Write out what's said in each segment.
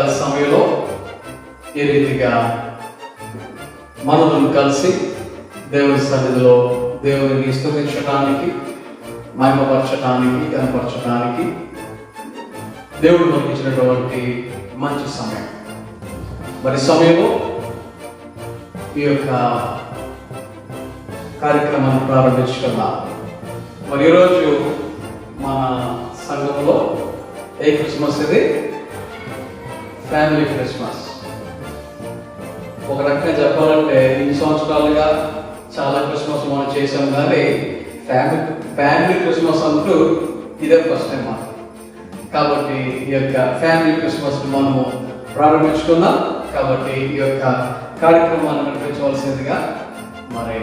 సాయంకాల సమయంలో ఈ రీతిగా మనలను కలిసి దేవుని సన్నిధిలో దేవుని స్తుతించడానికి, మహిమపరచడానికి, కనపరచడానికి దేవుడు మనకి ఇచ్చినటువంటి మంచి సమయం. మరి సమయంలో ఈ యొక్క కార్యక్రమాన్ని ప్రారంభించుకున్నాం. మరి ఈరోజు మన సంఘంలో ఏ క్రిస్మస్ ఇది? Family Christmas. ఒక రకంగా చెప్పాలంటే ఇన్ని సంవత్సరాలుగా చాలా క్రిస్మస్ మనం చేసాం, కానీ ఫ్యామిలీ క్రిస్మస్ అంటూ ఇదే ఫస్ట్ టైం మనం. కాబట్టి ఈ యొక్క ఫ్యామిలీ క్రిస్మస్ మనము ప్రారంభించుకుందాం. కాబట్టి ఈ యొక్క కార్యక్రమాన్ని నడిపించవలసిందిగా మరి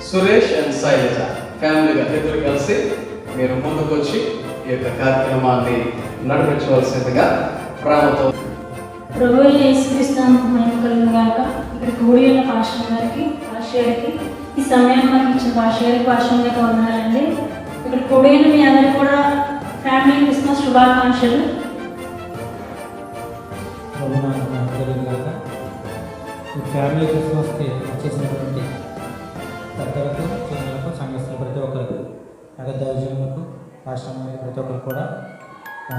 సురేష్ అండ్ శైలజ ఫ్యామిలీగా ఇద్దరు కలిసి మీరు ముందుకు వచ్చి ఈ యొక్క కార్యక్రమాన్ని నడిపించవలసిందిగా ప్రేమతో. ప్రభువైన యేసుక్రీస్తునామమునకు మహిమ కలుగును గాక. ఇక్కడ కూడి ఉన్న పాస్టర్ గారికి, ఈ సమయాన్ని మాకు ఇచ్చిన పాస్టర్ గారికి వందనాలండి. ఇక్కడ కూడి ఉన్న మీ అందరికీ కూడా ఫ్యామిలీ క్రిస్మస్ శుభాకాంక్షలు. ఈ ఫ్యామిలీ క్రిస్మస్కి వచ్చేసినటువంటి పెద్దలకు, చిన్నలకు, సంఘస్థులు ప్రతి ఒక్కరికి, దైవజనులకు, రాష్ట్రానికి ప్రతి ఒక్కరికి కూడా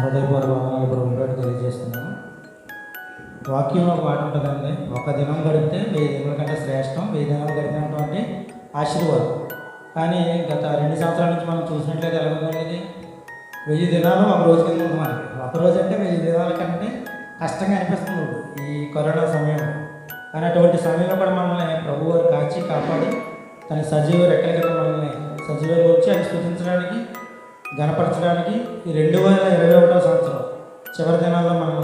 హృదయపూర్వక తెలియజేస్తున్నాము. వాక్యంలో ఒక మాట ఉంటుందండి, ఒక దినం గడిపితే 1000 దినాల కంటే శ్రేష్టం, 1000 దినాలు గడిపినటువంటి ఆశీర్వాదం. కానీ గత 2 సంవత్సరాల నుంచి మనం చూసినట్లయితే ఎలా ఉందండి, ఇది 1000 దినాలు ఒక రోజు కింద ఉంది మనకి. ఒక రోజు అంటే 1000 దినాల కంటే కష్టంగా అనిపిస్తుంది ఈ కరోనా సమయంలో. కానీ అటువంటి సమయంలో కూడా మనల్ని ప్రభు వారు కాచి కాపాడి తన సజీవ రెక్కల కింద మనల్ని సజీవంగా వచ్చి ఆయన స్తుతించడానికి, గణపరచడానికి ఈ 2021వ సంవత్సరం చివరి దినాల్లో మనము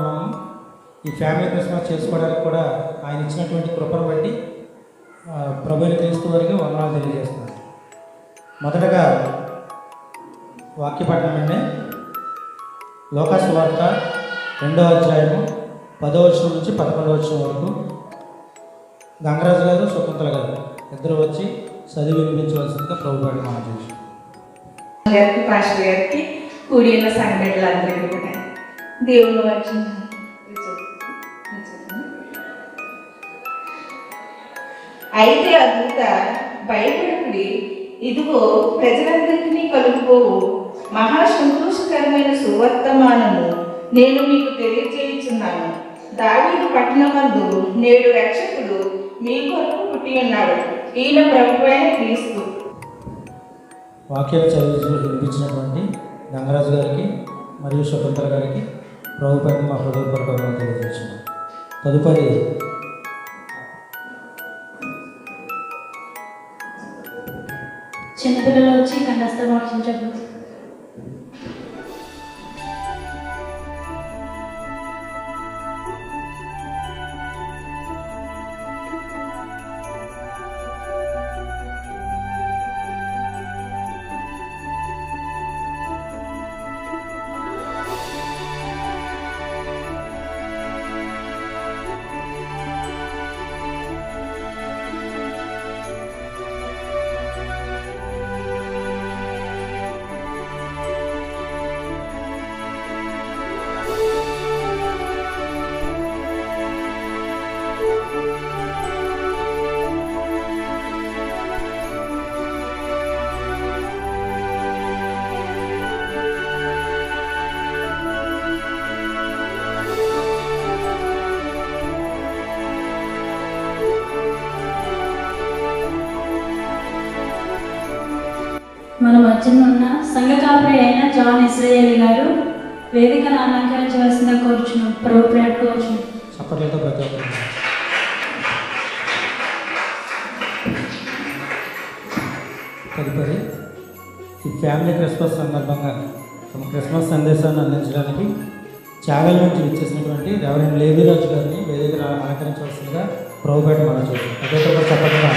ఈ ఫ్యామిలీ క్రిస్మస్ చేసుకోవడానికి కూడా ఆయన ఇచ్చినటువంటి కృపను బట్టి ప్రభువుని క్రీస్తు వారికి వందనాలు తెలియజేస్తున్నాను. మొదటగా వాక్యపట్నం అండి, లోకా సువార్త 2వ అధ్యాయము 10వ వచనం నుంచి 11వ వచనం వరకు గంగరాజు గారు, శకుంతల గారు ఇద్దరు వచ్చి చదివి వినిపించవలసిందిగా ప్రభు గారిని మనం చూసాం. పాస్టర్ గారికి, కూడి ఉన్న సంఘ బిడ్డలందరికీ కూడా దేవుని వాక్యం. అయితే ఆ దూత, భయపడకుడి, ఇదిగో ప్రజలందరికీ కలుగుపోవు మహా సంతోషకరమైన సువర్తమానము నేను మీకు తెలియజేయుచున్నాను. దావీదు పట్టణమందు నేడు రక్షకుడు మీ కొరకు పుట్టి ఉన్నాడు, ఈయన ప్రభువైన క్రీస్తు. వాక్యాలు చదివి వినిపించినటువంటి గంగరాజు గారికి మరియు శకుంతల గారికి ప్రభు పైన మా హృదయపూర్వకంగా తెలియజేస్తున్నాం. తదుపరి చిన్నపిల్లలు వచ్చి కంఠస్థ వాక్యం చెప్పు. మన మధ్యన ఉన్న సంఘ కాపరి అయిన జాన్ ఇస్రాయేల్ గారు వేదికను అలంకరించవలసిందిగా కోరుచున్నాం. ప్రభు ప్రేమ కోరుచున్నాం. చప్పట్లతో ప్రతి ఒక్కరు. తదుపరి ఈ ఫ్యామిలీ క్రిస్మస్ సందర్భంగా తమ క్రిస్మస్ సందేశాన్ని అందించడానికి చాగల్ నుంచి ఇచ్చేసినటువంటి రెవరెండ్ లేవిరాజు గారిని వేదికను అలంకరించవలసిందిగా ప్రభుపేట మనం చూసాం. అదే చప్పట్లతో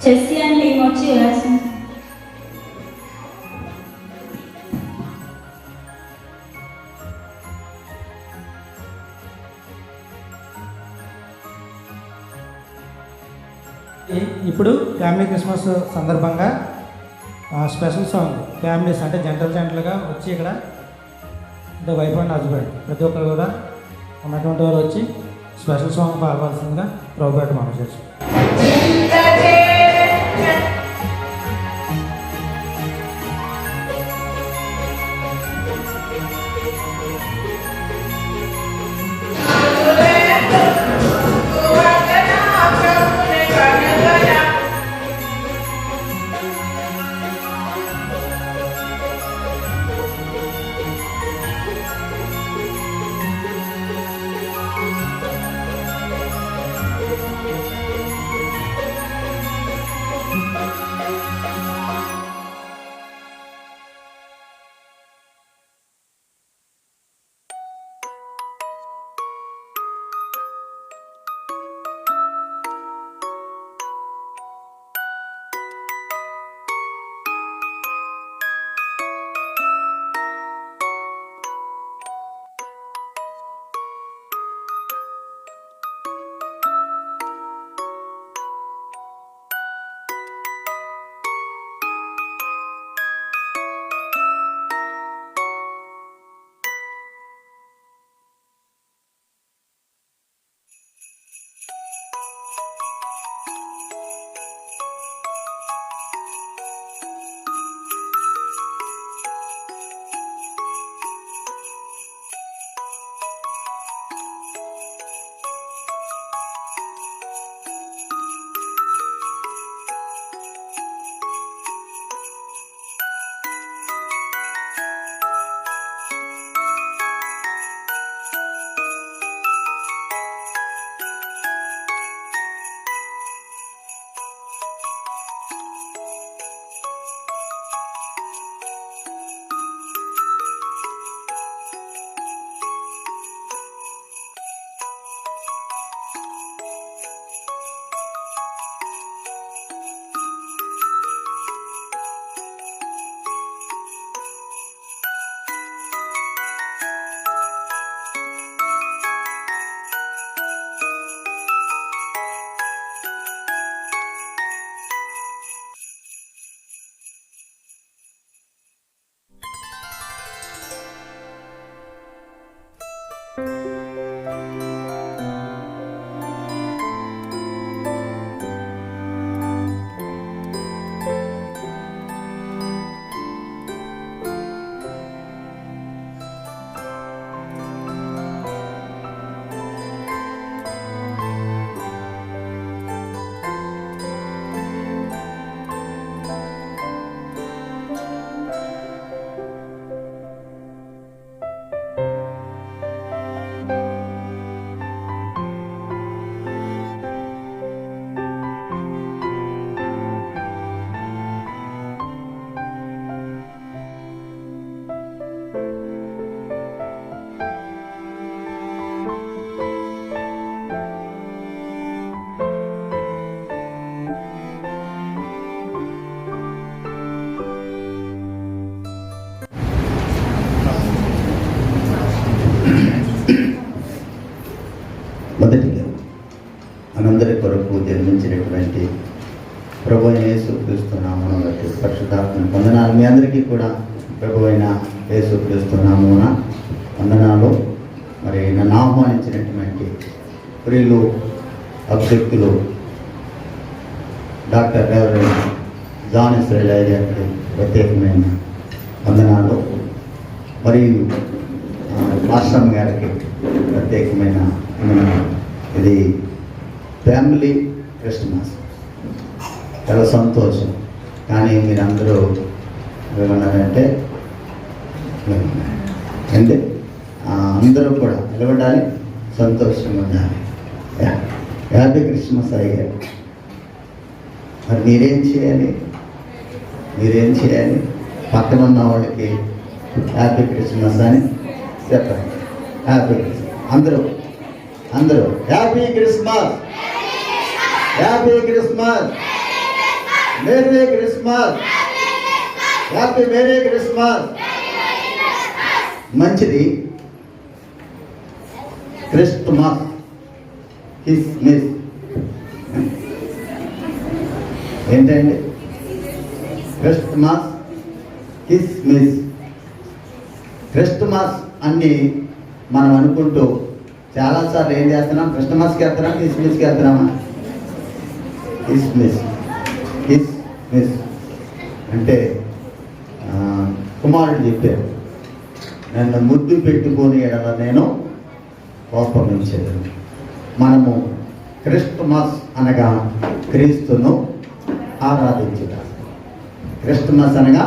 చెస్సీ అండ్ టీం వచ్చి రాసింది. ఇప్పుడు ఫ్యామిలీ క్రిస్మస్ సందర్భంగా స్పెషల్ సాంగ్ ఫ్యామిలీస్ అంటే జంటలుగా వచ్చి ఇక్కడ అంటే వైఫ్ అండ్ హస్బెండ్ ప్రతి ఒక్కరు కూడా ఉన్నటువంటి వారు వచ్చి స్పెషల్ సాంగ్ పాడవలసిందిగా ప్రభుపేట మనం చేస్తాం. మొదటిగా మనందరి కొరకు జన్మించినటువంటి ప్రభు అయిన యేసుక్రీస్తు నామమున బట్టి పరిశుద్ధాత్మ వందనాలు. మీ అందరికీ కూడా ప్రభు అయిన యేసుక్రీస్తు నామమున వందనాలు. మరి నన్ను ఆహ్వానించినటువంటి ప్రియులు అభ్యర్థులు డాక్టర్ రెవరెండ్ జాన్ ఇస్రాయేల్ గారికి ప్రత్యేకమైన వందనాలు. మరియు మాస్టర్ గారికి ప్రత్యేకమైన వందనాలు. ఇది ఫ్యామిలీ క్రిస్మస్, చాలా సంతోషం. కానీ మీరందరూ ఏమన్నారంటే అంటే అందరూ కూడా నిలబడాలి, సంతోషంగా ఉండాలి. హ్యాపీ క్రిస్మస్ అయ్యారు. మరి మీరేం చేయాలి? పక్కన ఉన్న వాళ్ళకి హ్యాపీ క్రిస్మస్ అని చెప్పండి. Happy Christmas. అందరూ happy Christmas, happy Christmas, merry Christmas, happy merry Christmas. మంచిది. క్రిస్మస్, కిస్మిస్. ఏంటండి? క్రిస్మస్, కిస్మిస్. క్రిస్మస్ అన్ని మనం అనుకుంటూ చాలాసార్లు ఏం చేస్తున్నాం? క్రిస్మస్కి వెళ్తున్నాం, కిస్మిస్కి వెళ్తున్నామా? కిస్మిస్, కిస్మిస్ అంటే కుమారుడు చెప్పారు, నన్ను ముద్దు పెట్టుకొని ఎడల నేను కోపమించేది. మనము క్రిస్మస్ అనగా క్రీస్తును ఆరాధించుట. క్రిస్మస్ అనగా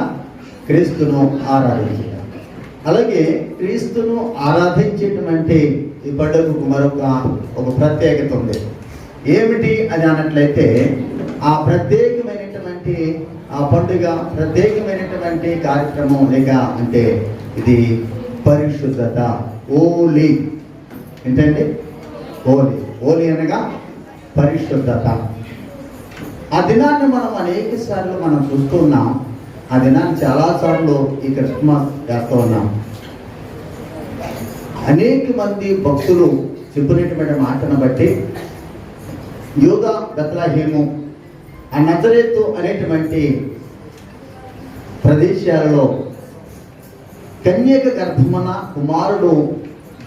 క్రీస్తును ఆరాధించుట. అలాగే క్రీస్తును ఆరాధించటం అంటే ఈ పండుగకు ఒక ప్రత్యేకత ఉంది. ఏమిటి అని అన్నట్లయితే ఆ ప్రత్యేకమైనటువంటి ఆ పండుగ, ప్రత్యేకమైనటువంటి కార్యక్రమం లేక అంటే ఇది పరిశుద్ధత. ఓలీ ఏంటండి? ఓలీ. ఓలీ అనగా పరిశుద్ధత. ఆ దినాన్ని మనం అనేక సార్లు మనం చూస్తూ ఉన్నాం. ఆ దినాన్ని చాలాసార్లు ఈ క్రిస్మస్ చేస్తూ ఉన్నాం. అనేక మంది భక్తులు చెప్పినటువంటి మాటను బట్టి యూదా బెత్లెహేము, ఆ నజరేతు అనేటువంటి ప్రదేశాలలో కన్యక గర్భమున కుమారుడు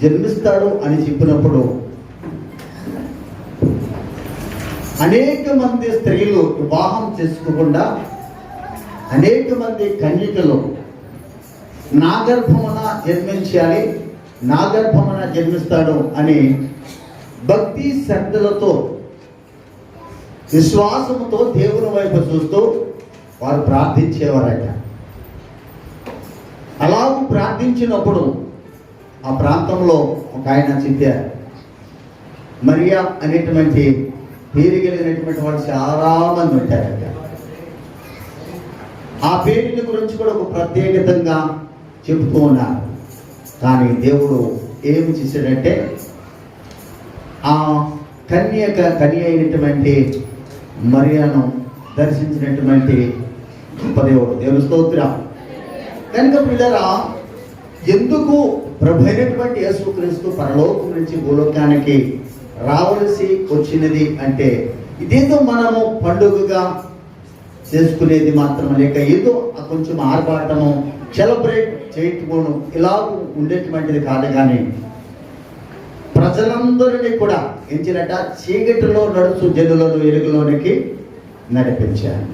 జన్మిస్తాడు అని చెప్పినప్పుడు అనేక మంది స్త్రీలు వివాహం చేసుకోకుండా అనేక మంది కన్యకలు నా గర్భమున జన్మించాలి, నా గర్భమున జన్మిస్తాడు అని భక్తి శ్రద్ధలతో విశ్వాసముతో దేవుని వైపు చూస్తూ వారు ప్రార్థించేవారట. అలాగూ ప్రార్థించినప్పుడు ఆ ప్రాంతంలో ఒక ఆయన చెప్పారు. మరియా అనేటువంటి పేరు కలిగినటువంటి వాళ్ళు చాలా మంది ఉంటారట. ఆ పేరుని గురించి కూడా ఒక ప్రత్యేకతంగా చెబుతూ ఉన్నారు. కానీ దేవుడు ఏమి చేశాడంటే ఆ కన్య అయినటువంటి మరియాను దర్శించినటువంటి దేవుడు. దేవుని స్తోత్రం. కనుక పిల్లరా, ఎందుకు ప్రభు అయినటువంటి యేసుక్రీస్తు పరలోకం నుంచి భూలోకానికి రావలసి వచ్చినది అంటే ఇదేదో మనము పండుగగా చేసుకునేది మాత్రం లేక ఏదో కొంచెం ఆర్భాటము సెలబ్రేట్ చేయటము ఇలా ఉండేటువంటిది కాదు. కానీ ప్రజలందరినీ కూడా ఎంచినట చీకటిలో నడుచు జనులను వెలుగులోనికి నడిపించారు.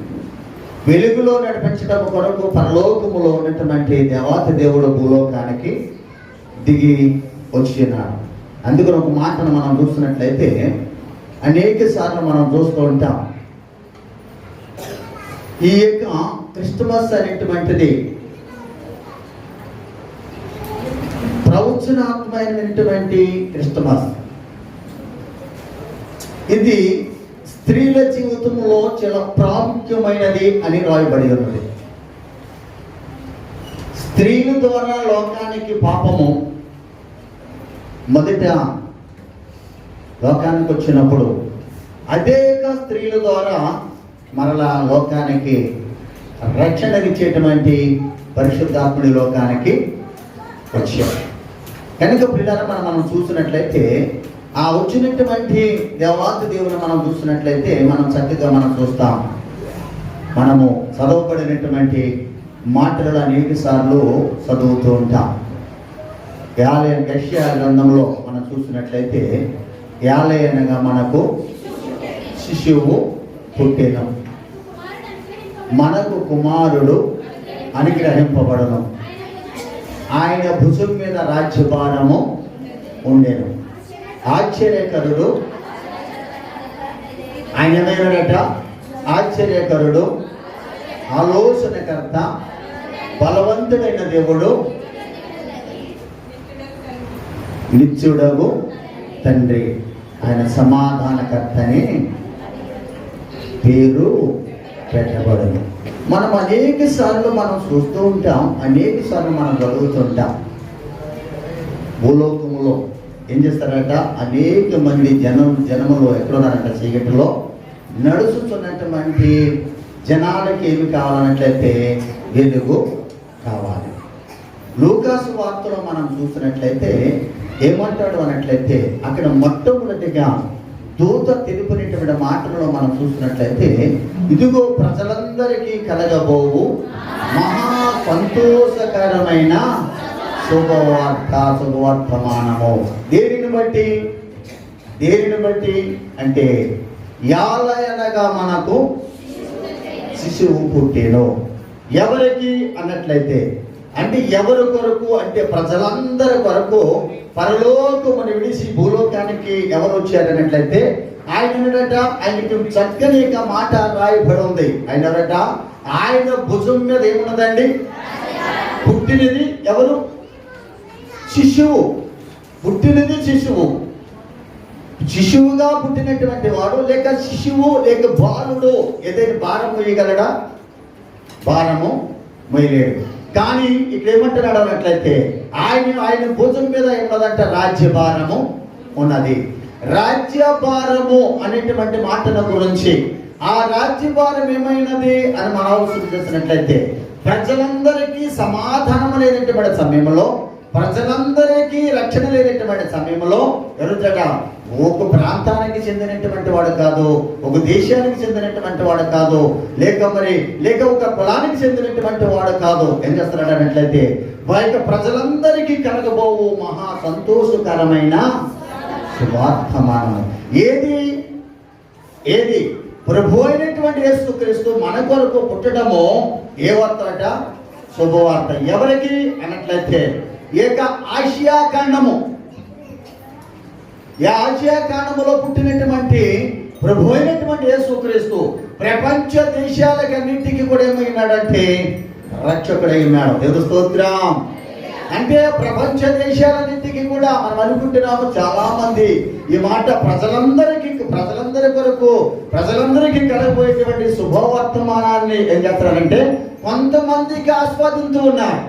వెలుగులో నడిపించడం కొరకు పరలోకములో ఉన్నటువంటి దేవాతి దేవుడు భూలోకానికి దిగి వచ్చినాడు. అందుకని ఒక మాటను మనం చూస్తున్నట్లయితే అనేక సార్లు మనం చూస్తూ ఉంటాం. ఈ యొక్క క్రిస్మస్ అనేటువంటిది ప్రవచనాత్మకమైనటువంటి క్రిస్మస్. ఇది స్త్రీల జీవితంలో చాలా ప్రాముఖ్యమైనది అని రాయబడి ఉన్నది. స్త్రీల ద్వారా లోకానికి పాపము మొదట లోకానికి వచ్చినప్పుడు అనేక స్త్రీల ద్వారా మరలా లోకానికి రక్షణనిచ్చేటువంటి పరిశుద్ధాత్ముడి లోకానికి వచ్చారు. కనుక పిల్లలు మనం చూసినట్లయితే ఆ వచ్చినటువంటి దేవాతి దేవుని మనం చూసినట్లయితే మనం చక్కగా మనం చూస్తాం. మనము చదవబడినటువంటి మాటలు అనేక సార్లు చదువుతూ ఉంటాం. యెషయా గ్రంథంలో మనం చూసినట్లయితే యాలే అనగా మనకు శిశువు పుట్టెను, మనకు కుమారుడు అనుగ్రహింపబడను, ఆయన భుజం మీద రాజ్యభారము ఉండెను. ఆశ్చర్యకరుడు ఆయనమైనట, ఆశ్చర్యకరుడు, ఆలోచనకర్త, బలవంతుడైన దేవుడు, నిత్యుడగు తండ్రి, ఆయన సమాధానకర్తని పేరు పెట్టబడను. మనం అనేక సార్లు మనం చూస్తూ ఉంటాం, అనేక సార్లు మనం చదువుతుంటాం. భూలోకములో ఏం చేస్తారట, అనేక మంది జనములో ఎక్కడున్నారంట, చీకటిలో నడుచుతున్నటువంటి జనాలకి ఏమి కావాలన్నట్లయితే వెలుగు కావాలి. లూకాసు వార్తలో మనం చూసినట్లయితే ఏమంటాడు అన్నట్లయితే అక్కడ మొట్టమొదటిగా దూత తెలిపినటువంటి మాటలను మనం చూసినట్లయితే, ఇదిగో ప్రజలందరికీ కలగబోవు మహా సంతోషకరమైన శుభవర్తమానము. దేనిని బట్టి అంటే యాలయనగా మనకు శిశువు పుట్టెను. ఎవరికి అన్నట్లయితే, అంటే ఎవరి కొరకు అంటే ప్రజలందరి కొరకు పరలోకమును విడిచి భూలోకానికి ఎవరు వచ్చారన్నట్లయితే ఆయనకి చక్కని మాట రాయబడి ఉంది. ఆయన భుజం మీద ఏమున్నదండి? పుట్టినది ఎవరు? శిశువు. పుట్టినది శిశువు. శిశువుగా పుట్టినటువంటి వాడు లేక శిశువు లేక బాలుడు ఏదైనా భారం మోయగలడా? భారము మోయలేడు. కానీ ఇక్కడ ఏమంటున్నాడు అన్నట్లయితే ఆయన భుజం మీద ఏమన్నదంట? రాజ్యభారము ఉన్నది. రాజ్యభారము అనేటువంటి మాటల గురించి, ఆ రాజ్యభారం ఏమైనది అని మనం ఆలోచన చేసినట్లయితే, ప్రజలందరికీ సమాధానం లేనటువంటి సమయంలో, ప్రజలందరికీ రక్షణ లేనటువంటి సమయంలో ఎరుజట ఒక ప్రాంతానికి చెందినటువంటి వాడు కాదు, ఒక దేశానికి చెందినటువంటి వాడు కాదు, లేక ఒక కులానికి చెందినటువంటి వాడు కాదు. ఏం చేస్తున్నాడు అన్నట్లయితే వారి ప్రజలందరికీ కలగబోవు మహా సంతోషకరమైన శుభవర్తమానము. ఏది ప్రభు అయినటువంటి యేసుక్రీస్తు మన కొరకు పుట్టడము ఏ వార్త? శుభవార్త. ఎవరికి అన్నట్లయితే ఆసియా ఖండము. ఈ ఆసియా ఖండములో పుట్టినటువంటి ప్రభు అయినటువంటి యేసుక్రీస్తు ప్రపంచ దేశాలకన్నింటికి కూడా ఏమైనాడంటే రక్షకుడై ఉన్నాడు. దేవుని స్తోత్రం. అంటే ప్రపంచ దేశాలన్నింటికి కూడా మనం అనుకుంటున్నాము, చాలా మంది ఈ మాట ప్రజలందరి కొరకు ప్రజలందరికీ కలగబోయేటువంటి శుభవర్తమానాన్ని ఏం చేస్తారంటే కొంతమందికి ఆస్వాదిస్తూ ఉన్నారు,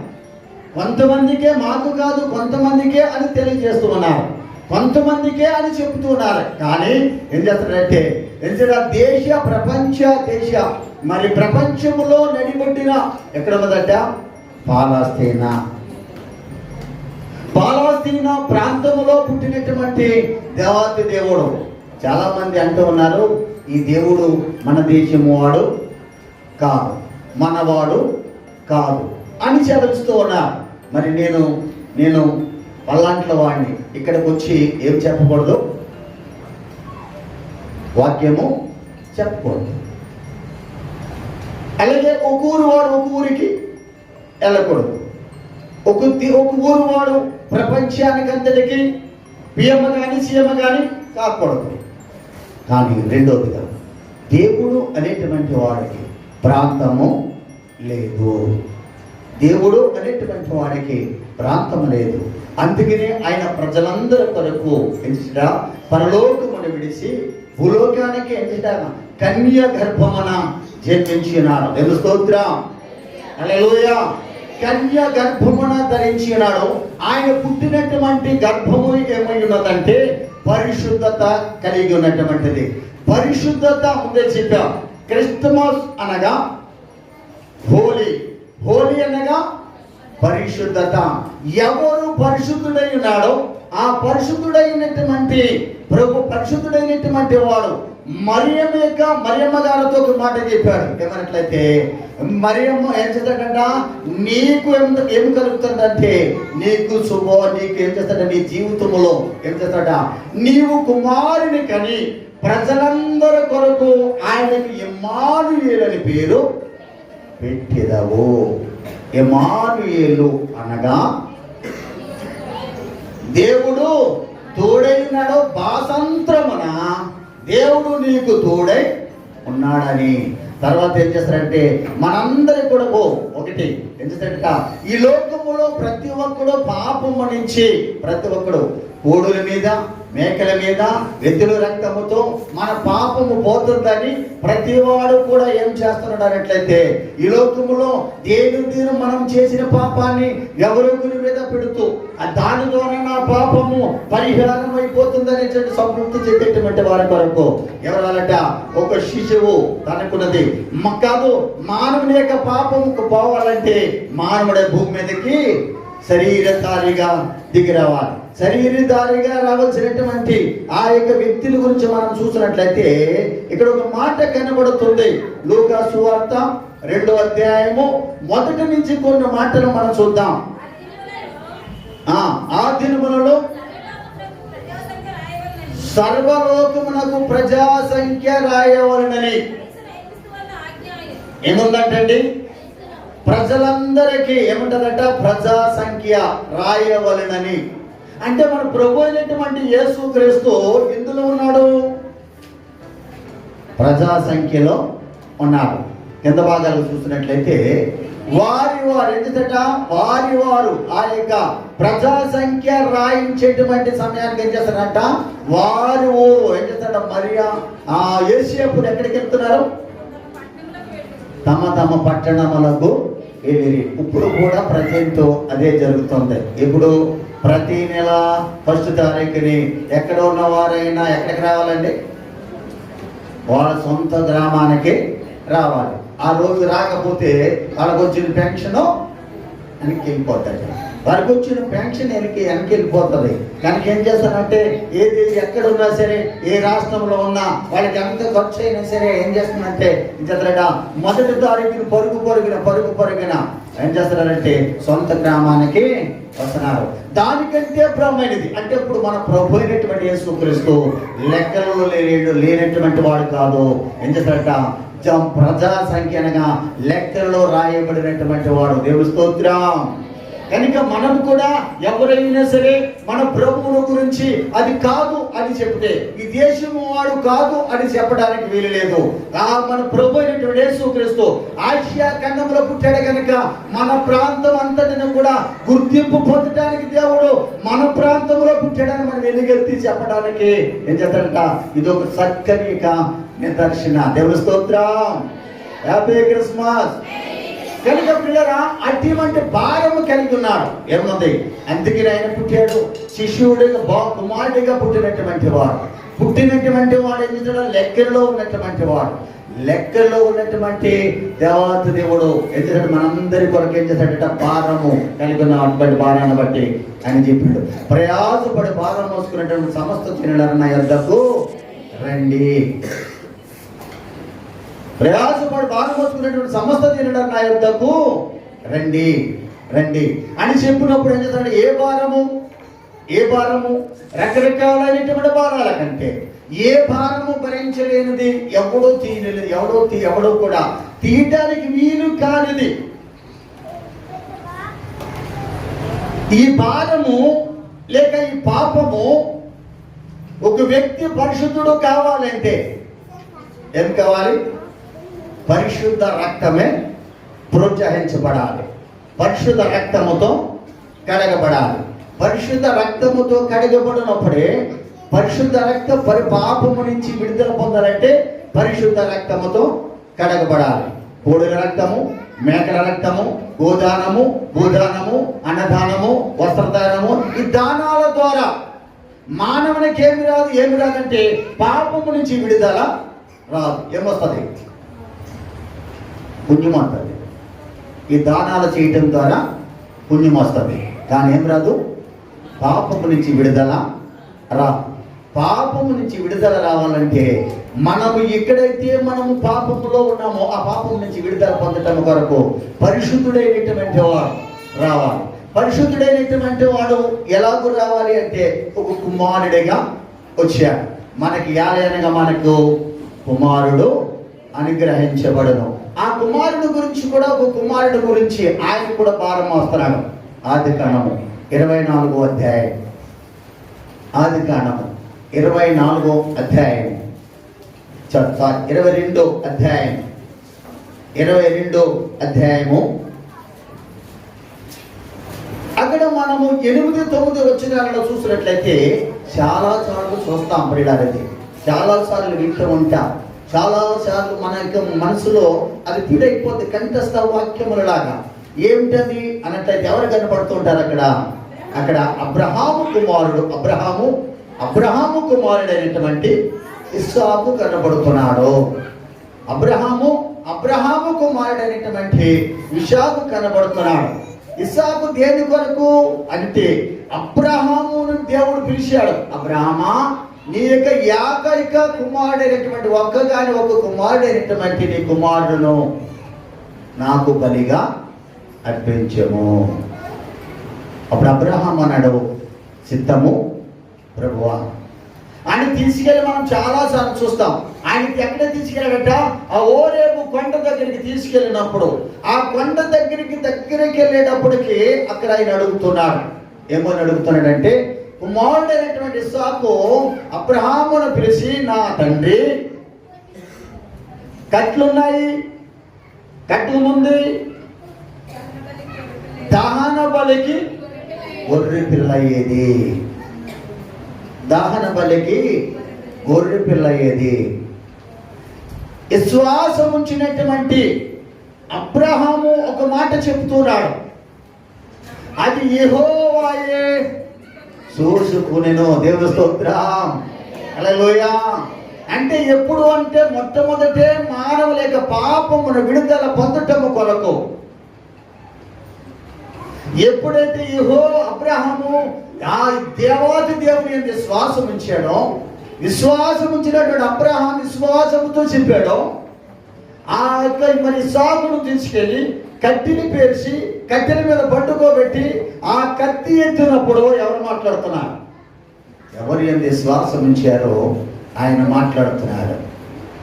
కొంతమందికే మాకు కాదు కొంతమందికే అని తెలియజేస్తూ ఉన్నారు, కొంతమందికే అని చెబుతూ ఉన్నారు. కానీ ఏం చేస్తారంటే ప్రపంచంలో నడిబొట్టిన ఎక్కడ ఉన్నదట? పాలస్తీనా ప్రాంతంలో పుట్టినటువంటి దేవాతి దేవుడు. చాలా మంది అంటూ ఉన్నారు, ఈ దేవుడు మన దేశము వాడు కాదు, మనవాడు కాదు అని చెబుతూ ఉన్నారు. మరి నేను పల్లాంట్ల వాడిని ఇక్కడికి వచ్చి ఏం చెప్పకూడదు? వాక్యము చెప్పకూడదు. అలాగే ఒక ఊరు వాడు ఒక ఊరికి వెళ్ళకూడదు. ఒక ఊరు వాడు ప్రపంచానికి అంతటికి పిఎం కానీ సీఎం కానీ కాకూడదు. కానీ రెండోదిగా దేవుడు అనేటువంటి వాడికి ప్రాంతము లేదు. దేవుడు అనేటువంటి వాడికి ప్రాంతం లేదు. అందుకనే ఆయన ప్రజలందరి కొరకు పరలోకమును విడిచి భూలోకానికి కన్య గర్భమున జన్మించినాడు. దేవుని స్తోత్రం. హల్లెలూయా. కన్య గర్భమున ధరించినాడు. ఆయన పుట్టినటువంటి గర్భము ఏమై ఉన్నదంటే పరిశుద్ధత కలిగి ఉన్నటువంటిది. పరిశుద్ధత ముందే చెప్పాం. క్రిస్మస్ అనగా హోలీ అనగా పరిశుద్ధత. ఎవరు పరిశుద్ధుడై ఉన్నాడో ఆ పరిశుద్ధుడైనటువంటి ప్రభు పరిశుద్ధుడైనటువంటి వాడు మరియమ్మ గారితో ఒక మాట చెప్పాడు. ఏమన్నట్లయితే మరియమ్మ ఏం చేస్తాడంట? నీకు ఏం కలుగుతుందంటే నీకు నీకు ఏం చేస్తాడ? నీ జీవితంలో ఏం చేస్తాడ? నీవు కుమారుని కని ప్రజలందరి కొరకు ఆయనకి ఇమ్మానుయేలు అని పేరు పెట్టెదవు. ఇమ్మానుయేలు అనగా దేవుడు తోడైనాడు. భాషాంతరమున దేవుడు నీకు తోడై ఉన్నాడని. తర్వాత ఏం చేస్తారంటే మనందరి కూడా ఒకటి ఏం చేస్తారంట? ఈ లోకములో ప్రతి ఒక్కడు పాపము నుంచి ప్రతి ఒక్కడు కోడుల మీద మేకల మీద ఎద్దుల రక్తముతో మన పాపము పోతుందని ప్రతి వాడు కూడా ఏం చేస్తున్నాడు అన్నట్లయితే ఈ లోకములో దేని మనం చేసిన పాపాన్ని ఎవరి గురి మీద పెడుతూ దాని ద్వారా నా పాపము పరిహారం అయిపోతుందని సంతృప్తి చెందేటువంటి వారి కొరకు ఎవరాలట? ఒక శిశువు తనకున్నది కాదు. మానవుని యొక్క పాపముకు పోవాలంటే మానవుడే భూమి మీదకి శరీరధారిగా దిగి రావాలి. శరీరధారిగా రావాల్సినటువంటి ఆ యొక్క వ్యక్తిని గురించి మనం చూసినట్లయితే ఇక్కడ ఒక మాట కనబడుతుంది. లూకా సువార్త 2వ అధ్యాయము 1 నుంచి కొన్ని మాటలు మనం చూద్దాం. ఆ దినములలో సర్వలోకమునకు ప్రజా సంఖ్య రాయవలనని ఏముందంటండి? ప్రజలందరికీ ఏముంటదట? ప్రజా సంఖ్య రాయవలనని. అంటే మన ప్రభు అయినటువంటి యేసుక్రీస్తు ఎందులో ఉన్నాడు? ప్రజా సంఖ్యలో ఉన్నాడు. కింద భాగాలు చూసినట్లయితే వారు ఎందుకట? వారు ఆ యొక్క ప్రజా సంఖ్య రాయించేటువంటి సమయానికి ఏం చేస్తారంట? వారు ఏం చేస్తారంట? మరియా యేసేపు ఎక్కడికి వెళ్తున్నారు? తమ తమ పట్టణములకు వెళ్ళి. ఇప్పుడు కూడా ప్రజెంట్ అదే జరుగుతుంది. ఇప్పుడు ప్రతి నెల 1వ తారీఖుని ఎక్కడ ఉన్న వారైనా ఎక్కడికి రావాలండి? వాళ్ళ సొంత గ్రామానికి రావాలి. ఆ రోజు రాకపోతే వాళ్ళకి వచ్చిన పెన్షన్ వెనక్కి వెళ్ళిపోతుంది. వారికి వచ్చిన పెన్షన్ వెనక్కి వెళ్ళిపోతుంది. కనుక ఏం చేస్తానంటే ఏది ఎక్కడ ఉన్నా సరే, ఏ రాష్ట్రంలో ఉన్నా వాళ్ళకి ఎంత ఖర్చు అయినా సరే ఏం చేస్తుందంటే మొదటి తారీఖుని పరుగు పొరుగున ఏం చేస్తున్నారంటే సొంత గ్రామానికి వస్తున్నారు. దానికంటే బ్రహ్మైనది అంటే ఇప్పుడు మన ప్రభు అయినటువంటి యేసుక్రీస్తు లెక్కలలో లేనటువంటి వాడు కాదు. ఏం చేస్తారట? ప్రజా సంఖ్య అనగా లెక్కలలో రాయబడినటువంటి వాడు. దేవుని స్తోత్రం. కనుక మనం కూడా ఎవరైనా సరే మన ప్రభువుల గురించి అది కాదు అని చెప్తే, ఈ దేశము వాడు కాదు అని చెప్పడానికి వీలు లేదు. మన ప్రభు అయినటువంటి యేసుక్రీస్తు ఆసియా ఖండంలో పుట్టాడు కనుక మన ప్రాంతం అంతటిని కూడా గుర్తింపు పొందడానికి దేవుడు మన ప్రాంతంలో పుట్టాడని మనం ఎన్నికెత్తి చెప్పడానికి ఏం చేస్తాడంట? ఇది ఒక చక్కని నిదర్శన. దేవుని స్తోత్రం. Happy Christmas. కనుక పిల్లరా అటువంటి భారము కలిగి ఉన్నాడు. ఏముంది? అందుకని ఆయన పుట్టాడు శిష్యుడిగా కుమారుడిగా పుట్టినటువంటి వాడు ఏం చేస్తాడు? లెక్కల్లో ఉన్నటువంటి వాడు. లెక్కల్లో ఉన్నటువంటి దేవాతి దేవుడు ఏం చేశాడు? మనందరి కొరకు ఏం చేశాడట? భారము కలిగి ఉన్నటువంటి భారాన్ని బట్టి అని చెప్పాడు. ప్రయాసపడి భారం మోసుకున్నటువంటి సమస్త జనులారా నా యొద్దకు రండి. ప్రయాసపడి భారం మోసుకున్నటువంటి సమస్త జనులారా నా యొద్దకు రండి అని చెప్పినప్పుడు ఏం చేస్తాడు? ఏ భారము రకరకాలైనటువంటి భారాల కంటే ఏ భారము భరించలేనిది ఎవడో కూడా తీయటానికి వీలు కానిది ఈ భారము లేక ఈ పాపము. ఒక వ్యక్తి పరిశుద్ధుడు కావాలంటే ఏం కావాలి? పరిశుద్ధ రక్తమే ప్రోత్సహించబడాలి. పరిశుద్ధ రక్తముతో కడగబడాలి. పరిశుద్ధ రక్తముతో కడగబడినప్పుడే పరిశుద్ధ రక్త పాపము నుంచి విడుదల పొందాలంటే పరిశుద్ధ రక్తముతో కడగబడాలి. కోడుల రక్తము, మేకల రక్తము, గోదానము, భూదానము, అన్నదానము, వస్త్రదానము, ఈ దానాల ద్వారా మానవునికి ఏమి రాదంటే పాపము నుంచి విడుదల రాదు. ఏమొస్తుంది? పుణ్యం వస్తుంది. ఈ దానాలు చేయటం ద్వారా పుణ్యం వస్తుంది, కానీ ఏం రాదు? పాపము నుంచి విడుదల రాదు. పాపము నుంచి విడుదల రావాలంటే మనము ఎక్కడైతే మనము పాపములో ఉన్నామో ఆ పాపం నుంచి విడుదల పొందటం కొరకు పరిశుద్ధుడైనటువంటి వాడు రావాలి. పరిశుద్ధుడైనటువంటి వాడు ఎలాగూ రావాలి అంటే ఒక కుమారుడిగా వచ్చాడు. మనకి యాలయనగా మనకు కుమారుడు అనుగ్రహించబడను. ఆ కుమారుడు గురించి కూడా ఒక కుమారుడు గురించి ఆయన కూడా భారం మోస్తున్నాడు. ఆదికాండము 24వ అధ్యాయం. ఆదికాండము 24వ అధ్యాయం 22వ అధ్యాయం 22వ అధ్యాయము. అక్కడ మనము 8-9 వచనాలలో చూసినట్లయితే చాలా సార్లు చూస్తాం. ప్రియులారది చాలా సార్లు వింటూ ఉంటాం. చాలా సార్లు మన యొక్క మనసులో అది పీడైపోతే కంఠస్థ వాక్యములలాగా. ఏమిటది అన్నట్లయితే ఎవరు కనపడుతుంటారు అక్కడ అబ్రహాము కుమారుడైనటువంటి ఇస్సాకు కనబడుతున్నాడు. అబ్రహాము కుమారుడైనటువంటి ఇస్సాకు కనబడుతున్నాడు. ఇస్సాకు దేని కొరకు అంటే అబ్రహామును దేవుడు పిలిచాడు. అబ్రహామా, నీ యొక్క ఏకైక కుమారుడైనటువంటి ఒక కుమారుడైనటువంటి నీ కుమారుడును నాకు బలిగా అర్పించము. అప్పుడు అబ్రహాం అన్నాడు, సిద్ధము ప్రభువా. ఆయన తీసుకెళ్ళి మనం చాలాసార్లు చూస్తాం. ఆయనకి ఎక్కడ తీసుకెళ్ళాడట? ఆ ఓరేపు కొండ దగ్గరికి తీసుకెళ్ళినప్పుడు ఆ కొండ దగ్గరికి వెళ్ళేటప్పటికి అక్కడ ఆయన అడుగుతున్నాడు. ఏమని అడుగుతున్నాడంటే, కుమారుడైనటువంటి ఇస్సాకు అబ్రహామును పిలిచి, నా తండ్రి, కట్లున్నాయి, కట్లు ముందు దహన బలికి గొర్రె పిల్ల ఏది? దహన బలికి గొర్రె పిల్ల ఏది? విశ్వాసం ఉంచినటువంటి అబ్రహాము ఒక మాట చెప్తున్నాడు, అది యెహోవాయే చూసుకునెను. దేవుని స్తోత్రం, హల్లెలూయా. అంటే ఎప్పుడు అంటే మొట్టమొదటే మానవుల యొక్క పాపమును విడుదల పొందటము కొరకు ఎప్పుడైతే అబ్రహాము ఆ దేవాది దేవుని యొక్క విశ్వాసం ఉంచాడో, విశ్వాసం ఉంచినటువంటి అబ్రహాం విశ్వాసంతో చెప్పాడో, ఆ యొక్క మరి సాగును తీసుకెళ్ళి కత్తిని పేర్చి కత్తెల మీద పట్టుకోబెట్టి ఆ కత్తి ఎత్తినప్పుడు ఎవరు మాట్లాడుతున్నారు? ఎవరు ఎంత విశ్వాసం ఉంచారో ఆయన మాట్లాడుతున్నాడు.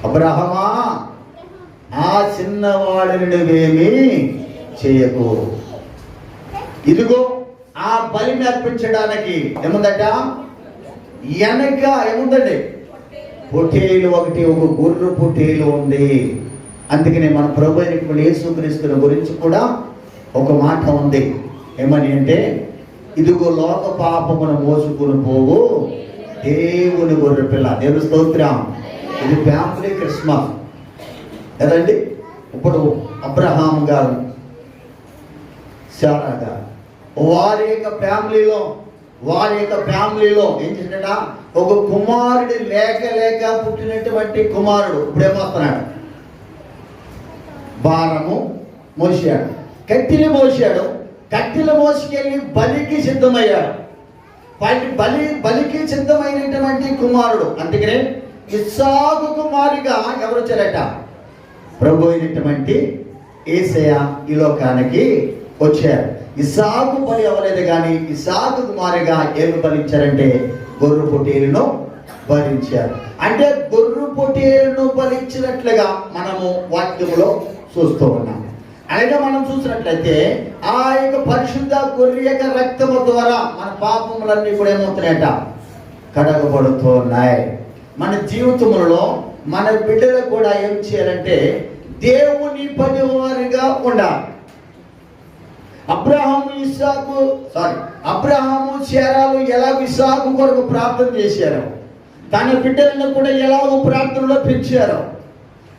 అబ్రహమా, ఆ చిన్నవాడిని నువ్వేమీ చేయకు. ఇదిగో ఆ బలిని అర్పించడానికి ఏముందట? వెనక ఏముందండి? పొట్టేలు ఒకటి, ఒక గుర్రు పొట్టేలు ఉంది. అందుకనే మన ప్రభు అయినటువంటి యేసుక్రీస్తుని గురించి కూడా ఒక మాట ఉంది. ఏమని అంటే, ఇదిగో లోక పాపమును మోసుకుని పోవు దేవుని గొర్రె పిల్ల. దేవుని స్తోత్రం. ఇది ఫ్యామిలీ క్రిస్మస్ కదండి. ఇప్పుడు అబ్రహాం గారు, శారా గారు, వారి యొక్క ఫ్యామిలీలో ఏం చేసినట? ఒక కుమారుడు లేక పుట్టినటువంటి కుమారుడు ఇప్పుడేమొస్తున్నాడు? భారము మోసాడు, కట్టెలు మోసాడు, కట్టెలు మోసుకెళ్ళి బలికి సిద్ధమయ్యాడు. బలికి సిద్ధమైనటువంటి కుమారుడు. అందుకనే ఇస్సాకు కుమారుగా ఎవరు వచ్చారట? ప్రభు అయినటువంటి యేసయ్య ఈ లోకానికి వచ్చారు. ఇస్సాకు బలి అవ్వలేదు, కానీ ఇస్సాకు కుమారుగా ఏమి బలించారంటే గొర్రె పొట్టేలును బలించారు. అంటే గొర్రె పొట్టేలును బలించినట్లుగా మనము వాక్యములో చూస్తూ ఉన్నాం. అలాగే మనం చూసినట్లయితే ఆ యొక్క పరిశుద్ధ గొర్రె యొక్క రక్తము ద్వారా మన పాపములన్నీ కూడా ఏమవుతున్నాయట? కడగబడుతూ ఉన్నాయి. మన జీవితంలో మన బిడ్డలు కూడా ఏం చేయాలంటే దేవుని పనివారిగా ఉండాలి. అబ్రహాము శారాలు ఎలాగో ఇస్సాకు కొరకు ప్రార్థన చేశారు, తన బిడ్డలను కూడా ఎలాగో ప్రార్థనలో పెంచారు,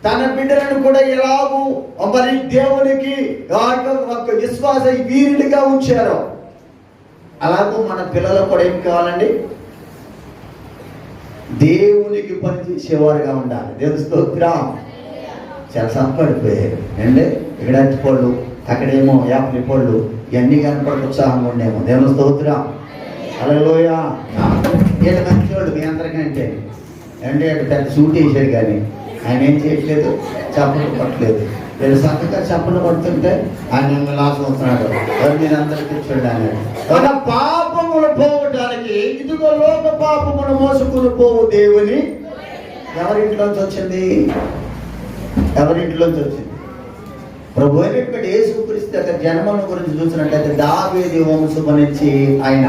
తన బిడ్డలను కూడా ఎలాగో మరి దేవునికి విశ్వాస వీరుడిగా ఉంచారు, అలాగూ మన పిల్లలకు కూడా ఏం కావాలండి? దేవునికి పనిచేసేవారుగా ఉండాలి. దేవుని స్తోత్రం. చాలా సంపడిపోయారు అండి. ఇక్కడ అరటిపళ్ళు, అక్కడేమో యాపిల్ పళ్ళు, ఇవన్నీ కనపడి ఉత్సాహంగా ఉండేమో. దేవుని స్తోత్రం, హల్లెలూయా. వీళ్ళ మంచివాళ్ళు మీ అందరికంటే అంటే పెద్ద సూట్ వేసాడు, కానీ ఆయన ఏం చేయట్లేదు, చప్పలు పట్టలేదు. వీళ్ళు చక్కగా చప్పలు పడుతుంటే ఆయన లాస్ అవుతున్నాడు. మీరు అందరికీ చూడండి. మన పాపములు పోవడానికి ఇదిగో లోక పాపములు మోసుకుని పోవు దేవుని ఎవరింట్లోంచి వచ్చింది? ప్రభు అయినటువంటి యేసుక్రీస్తు యొక్క జన్మను గురించి చూసినట్లయితే దావీదు వంశము నుంచి ఆయన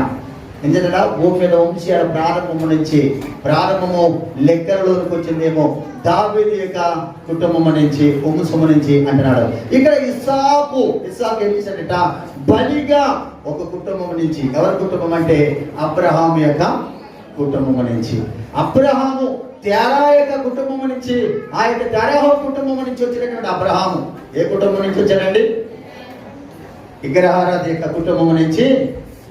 ఎందుకంటే భూమి మీద వంశీయాల ప్రారంభము లెక్కలలోకి వచ్చిందేమో దావీదు యొక్క కుటుంబం నుంచి, వంశము నుంచి అంటున్నాడు. ఇక్కడ ఇస్సాకు ఏం చేశాడట? బలిగా ఒక కుటుంబం నుంచి. ఎవరి కుటుంబం అంటే అబ్రహాము యొక్క కుటుంబం నుంచి. అబ్రహాము తెరా యొక్క కుటుంబం నుంచి, ఆ యొక్క తెరాహు కుటుంబం నుంచి వచ్చినటువంటి అబ్రహాము ఏ కుటుంబం నుంచి వచ్చాడండి? విగ్రహారాధ యొక్క కుటుంబం నుంచి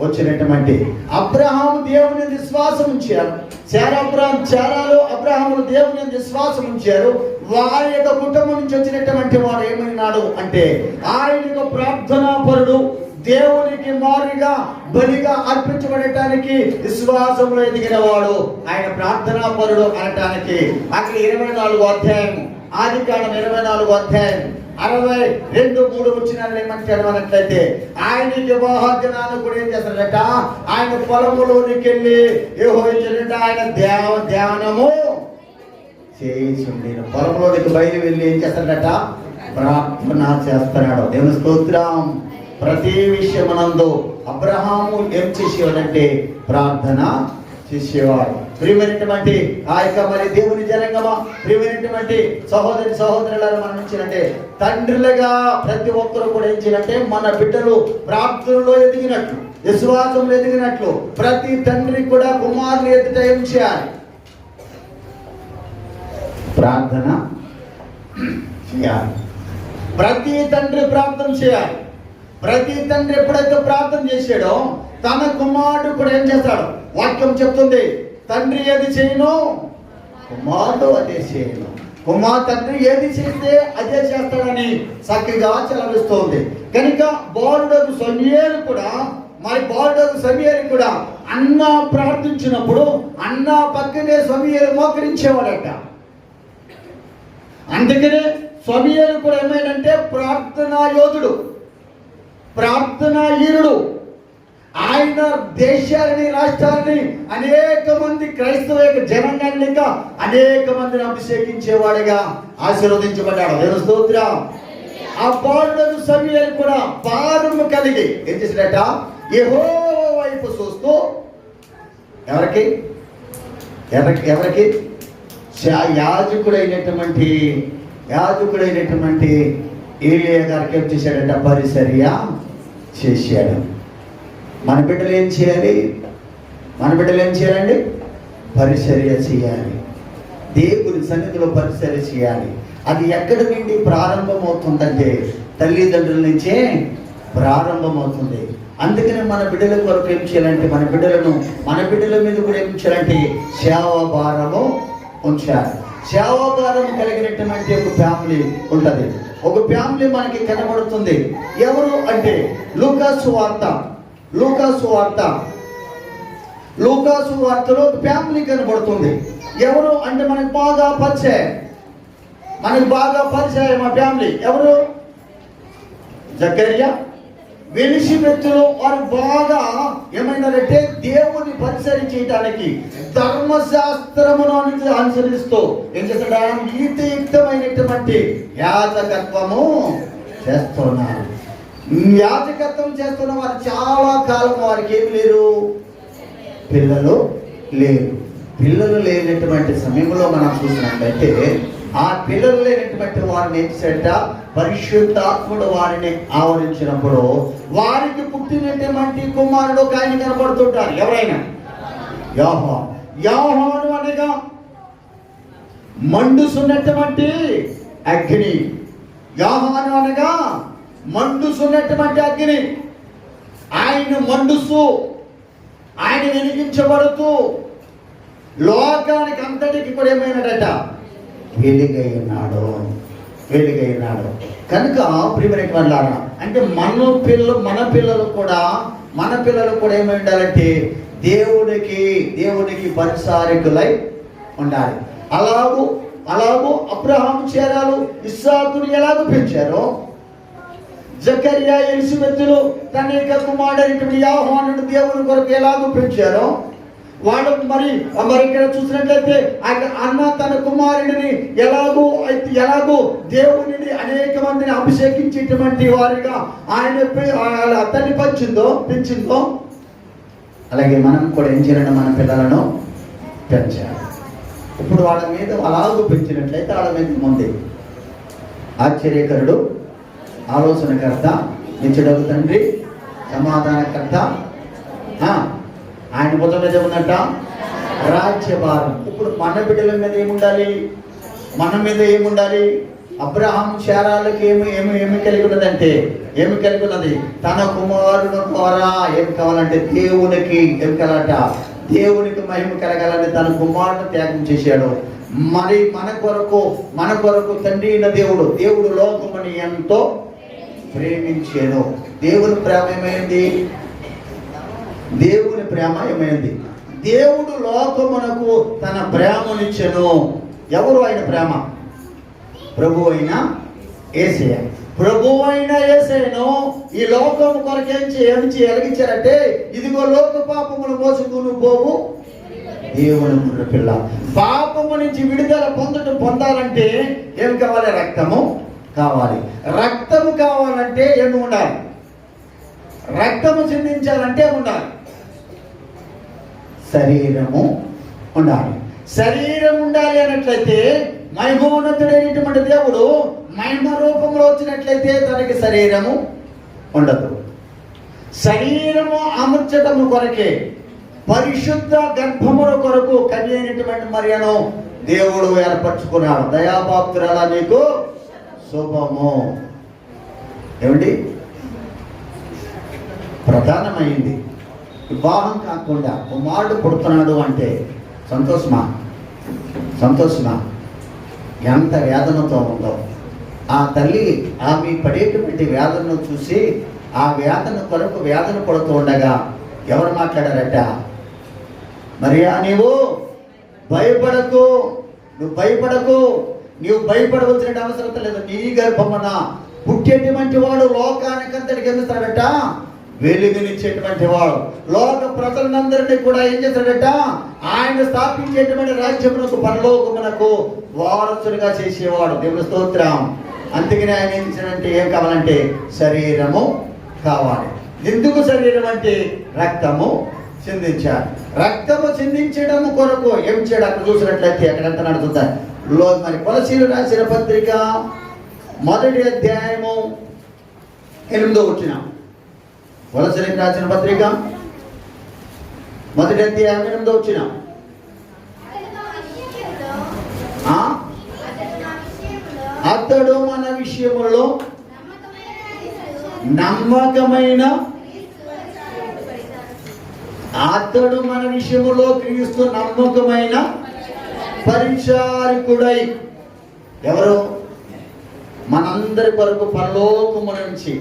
వచ్చినటువంటి అబ్రహాము దేవుని విశ్వాసం ఉంచారు. శారాలు అబ్రహాములు దేవుని విశ్వాసం ఉంచారు. వారి యొక్క కుటుంబం నుంచి వచ్చినటువంటి వాడు ఏమన్నాడు అంటే ఆయన యొక్క ప్రార్థనా పరుడు, దేవునికి మారుగా బలిగా అర్పించబడటానికి విశ్వాసంలో ఎదిగిన వాడు ఆయన ప్రార్థనా పరుడు అనటానికి అక్కడ 24 అధ్యాయం, ఆదికాండం 24 అధ్యాయం 62-3 వచ్చినారు ఏమంటాడు అన్నట్లయితే, ఆయనకి వివాహార్జనాన్ని కూడా ఏం చేస్తాడట, ఆయన పొలములోనికి వెళ్ళి యెహోవాచరట ఆయన ధ్యానము చేయించుండి పొలంలోనికి బయలు వెళ్ళి ఏం చేస్తాడట, ప్రార్థన చేస్తున్నాడు. దేవుని స్తోత్రం. ప్రతి విషయమునందు అబ్రహాము ఏం చేసేవాడంటే ప్రార్థన చేసేవాడు. ప్రియమైనటువంటి ఆ యొక్క మరి దేవుని జనంగమా, ప్రియమైనటువంటి సహోదరులను మనం ఇచ్చినట్టే తండ్రులుగా ప్రతి ఒక్కరు కూడా ఏం చేయాలంటే మన బిడ్డలు ప్రార్థనలో ఎదిగినట్లు, విశ్వాసంలో ఎదిగినట్లు ప్రతి తండ్రి కూడా కుమారులు ఎదుట ఏం చేయాలి, ప్రార్థన చేయాలి. ప్రతి తండ్రి ప్రార్థన చేయాలి. ప్రతి తండ్రి ఎప్పుడైతే ప్రార్థన చేశాడో తన కుమారుడు కూడా ఏం చేస్తాడు, వాక్యం చెప్తుంది, తండ్రి ఏది చేయను కుమారుడు అదే చేయను. తండ్రి ఏది చేస్తే అదే చేస్తాడని చక్కగా చెలవిస్తోంది. కనుక బాలుడకు సమూయేలు కూడా అన్న ప్రార్థించినప్పుడు అన్న పక్కనే సమూయేలు మోకరించేవాడట. అందుకనే సమూయేలు కూడా ఏమైందంటే ప్రార్థనా యోధుడు, ప్రార్థనా ఈరుడు. ఆయన దేశాలని రాష్ట్రాలని అనేక మంది క్రైస్తవ జనాంగాన్ని అనేక మందిని అభిషేకించేవాడిగా ఆశీర్వదించబడ్డాడు. దేవుని స్తోత్రం. ఆ బాలుడకు సమూయేలు కూడా భారము కలిగి ఏం చేశాడట, యెహోవా వైపు చూస్తూ ఎవరికి యాజకుడైనటువంటి ఏలియా గారికి ఏం చేశాడంట, పరిచర్య చేశాడు. మన బిడ్డలు ఏం చేయాలి, పరిచర్య చేయాలి. దేవుని సన్నిధిలో పరిచర్య చేయాలి. అది ఎక్కడి నుండి ప్రారంభమవుతుందంటే తల్లిదండ్రుల నుంచే ప్రారంభమవుతుంది. అందుకని మన బిడ్డల కొరకు ఏం చేయాలంటే మన బిడ్డల మీద కూడా ఏం చేయాలంటే సేవాభారము ఉంచాలి. సేవాభారం కలిగినటువంటి ఒక ఫ్యామిలీ ఉంటుంది. ఒక ఫ్యామిలీ మనకి కనబడుతుంది. ఎవరు అంటే లూకాసు వార్తలో ఒక ఫ్యామిలీ కనబడుతుంది. ఎవరు అంటే మనకు బాగా పరిచయం ఆ ఫ్యామిలీ. ఎవరు? జకర్యా, ఎలిషబెతులు. వారు బాగా ఏమైనారంటే దేవుని పరిచయం చేయడానికి ధర్మశాస్త్రమును అనుసరిస్తూ ఏం చేస్తాడు, నీతియుక్తమైనటువంటి యాజకత్వము చేస్తున్నారు. యాజకత్వం చేస్తున్న వారు చాలా కాలం వారికి ఏమి లేరు, పిల్లలు లేనటువంటి సమయంలో మనం చూసినట్లయితే ఆ పిల్లలు లేనటువంటి వారిని ఏం చేట, పరిశుద్ధాత్ముడు వారిని ఆవరించినప్పుడు వారికి పుట్టినటువంటి కుమారుడు ఒక ఆయన కనబడుతుంటారు. ఎవరైనా యోహాను అనగా మండుసున్నటువంటి అగ్ని. యోహాను అనగా మండుసున్నటువంటి అగ్ని. ఆయన మండుసు, ఆయన వెలిగించబడుతూ లోకానికి అంతటికి కూడా ఏమైనాడట, వెలుగై ఉన్నాడు. కనుక ప్రియమైన వాళ్ళారా, అంటే మన పిల్లలు కూడా ఏమై ఉండాలంటే దేవునికి పరిచారకులై ఉండాలి. అలాగూ అబ్రహాము చేరాలు ఇస్సాకుని ఎలాగో పెంచారో, జకర్యా ఎలిషబెతులు తన యొక్క కుమారుడైనటువంటి యోహానును దేవుని కొరకు ఎలాగో పెంచారో, వాడు మరి ఇక్కడ చూసినట్లయితే అన్న తన కుమారుడిని ఎలాగో దేవుని అనేక మందిని అభిషేకించేటువంటి వారిగా ఆయన తల్లి పెంచిందో అలాగే మనం కూడా ఏం చేయాలంటే మన పిల్లలను పెంచాలి. ఇప్పుడు వాళ్ళ మీద అలాగూ పెంచినట్లయితే వాళ్ళ మీద ముందే ఆశ్చర్యకరుడు, ఆలోచనకర్త, నిత్యుడగు తండ్రి, సమాధానకర్త. ఆయన భుజం మీద ఉన్నట్ట రాజ్యభారం. ఇప్పుడు మన బిడ్డల మీద ఏముండాలి, మన మీద ఏముండాలి? అబ్రహాం శారాలకు ఏమి కలిగి ఉన్నదంటే తన కుమారుడు ద్వారా ఏం కావాలంటే దేవునికి ఏం కలట, దేవునికి మహిమ కలగాలని తన కుమారుడు త్యాగం చేశాడు. మరి మన కొరకు తండ్రి అయిన దేవుడు లోకముని ఎంతో ప్రేమించాను. దేవుని ప్రేమ ఏమైంది? దేవుని ప్రేమ ఏమైంది? దేవుడు లోకమునకు తన ప్రేమనిచ్చెను. ఎవరు ఆయన ప్రేమ? ప్రభు అయిన యేసయ్య. ప్రభు అయిన యేసయ్యను ఈ లోకము కొరకేంచి ఎలాగిచ్చారంటే, ఇదిగో లోక పాపములు మోసుకుని పోవు దేవుని పిల్ల. పాపము నుంచి విడుదల పొందాలంటే ఏం కావాలి? రక్తము కావాలి. రక్తము కావాలంటే ఏమి ఉండాలి? రక్తము చిందించాలంటే ఉండాలి, శరీరము ఉండాలి. శరీరం ఉండాలి అన్నట్లయితే మహిమోన్నతుడైనటువంటి దేవుడు మహిమ రూపంలో వచ్చినట్లయితే తనకి శరీరము ఉండదు. శరీరము అమర్చటము కొరకే పరిశుద్ధ గర్భముల కొరకు కన్య అయినటువంటి మరియను దేవుడు ఏర్పరచుకున్నాడు. దయాపాత్రుల నీకు శుభము. ఏమండి? ప్రధానమైంది వివాహం కాకుండా కుమారుడు పుడుతున్నాడు అంటే సంతోషమా? సంతోషమా? ఎంత వేదనతో ఉందో ఆ తల్లి. ఆమె పడేటువంటి వేదనను చూసి ఆ వేదన కొరకు వేదన పడుతూ ఉండగా ఎవరు మాట్లాడారట? మరియా, నీవు భయపడకు, నువ్వు భయపడకు, నీవు భయపడవలసిన అవసరం లేదు. నీ గర్భమున పుట్టేటువంటి వాడు లోకానికంతటికి ఎందుతాడట? వెలుగునిచ్చేటువంటి వాడు. లోక ప్రజలందరినీ కూడా ఏం చేస్తాడట? ఆయన స్థాపించేటువంటి రాజ్యమునకు పరలోకమునకు వారసులుగా చేసేవాడు. దేవుని స్తోత్రం. అందుకని ఆయన ఏం చేశాడంటే, ఏం కావాలంటే శరీరము కావాలి. ఎందుకు శరీరం అంటే రక్తము చిందించాలి. రక్తము చిందించడం కొరకు ఏం చేయడం? అక్కడ చూసినట్లయితే అక్కడంతా నడుతుందా మరి కొలసీలు రాసిన పత్రిక 1వ అధ్యాయము 8వ వచనం. కొలసీలకు రాసిన పత్రిక 1వ అధ్యాయం 8వ వచనం. అతడు మన విషయములో నమ్మకమైన అతడు మన విషయములో క్రీస్తు నమ్మకమైన పరిచారకుడై. ఎవరు? మనందరి కొరకు పరలోకము నుంచి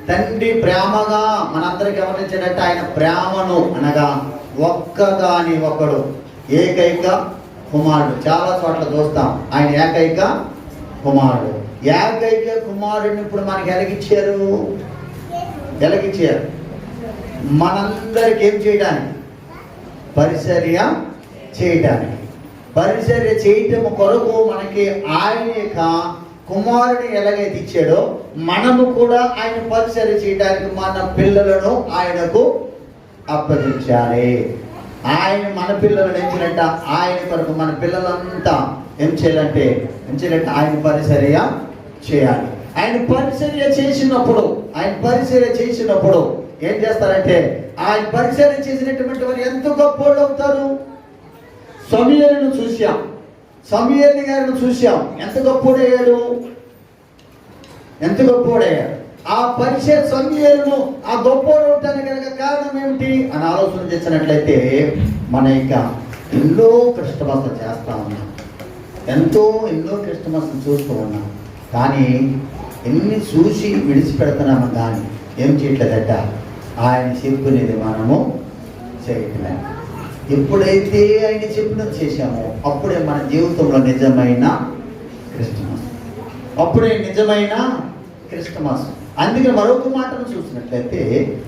తండ్రి ప్రేమగా మనందరికి గమనించాడంటే ఆయన ప్రేమను అనగా ఒక్కగాని ఒకడు ఏకైక కుమారుడు. చాలా చోట్ల చూస్తాం ఆయన ఏకైక కుమారుడు. ఏకైక కుమారుడిని ఇప్పుడు మనకి ఎలాగిచ్చారు? మనందరికి ఏం చేయడానికి? పరిచర్య చేయడానికి. పరిచర్య చేయటం కొరకు మనకి ఆయన యొక్క కుమారుని ఎలాగైతే ఇచ్చాడో మనము కూడా ఆయన పరిచర్య చేయడానికి మన పిల్లలను ఆయనకు అప్పగించాలి. ఆయన మన పిల్లలను ఏం చేయాలంట? ఆయన కొరకు మన పిల్లలంతా ఏం చేయాలంటే ఆయన పరిచర్య చేయాలి. ఆయన పరిచర్య చేసినప్పుడు ఏం చేస్తారంటే ఆయన పరిచర్య చేసినటువంటి వారు ఎంత గొప్పోళ్ళు అవుతారు. సమూయేలును చూశాం, సమూయేలు గారిని చూశాం. ఎంత గొప్పోడయ్యాడు. ఆ పరిచయ సమూయేలును ఆ గొప్పోడు అవటానికి కనుక కారణం ఏమిటి అని ఆలోచన చేసినట్లయితే మన ఇక ఎన్నో క్రిస్టమస్లు చేస్తా ఉన్నాం, ఎన్నో క్రిస్టమస్లు చూస్తూ ఉన్నాం. కానీ ఎన్ని చూసి విడిచిపెడుతున్నాము కానీ ఏం చేయట్లేదట? ఆయన చెప్పినది మనము చేయట్లేదు. ఎప్పుడైతే ఆయన చెప్పినది చేశామో అప్పుడే మన జీవితంలో నిజమైన క్రిస్టమస్. అందుకే మరొక మాటను చూసినట్లయితే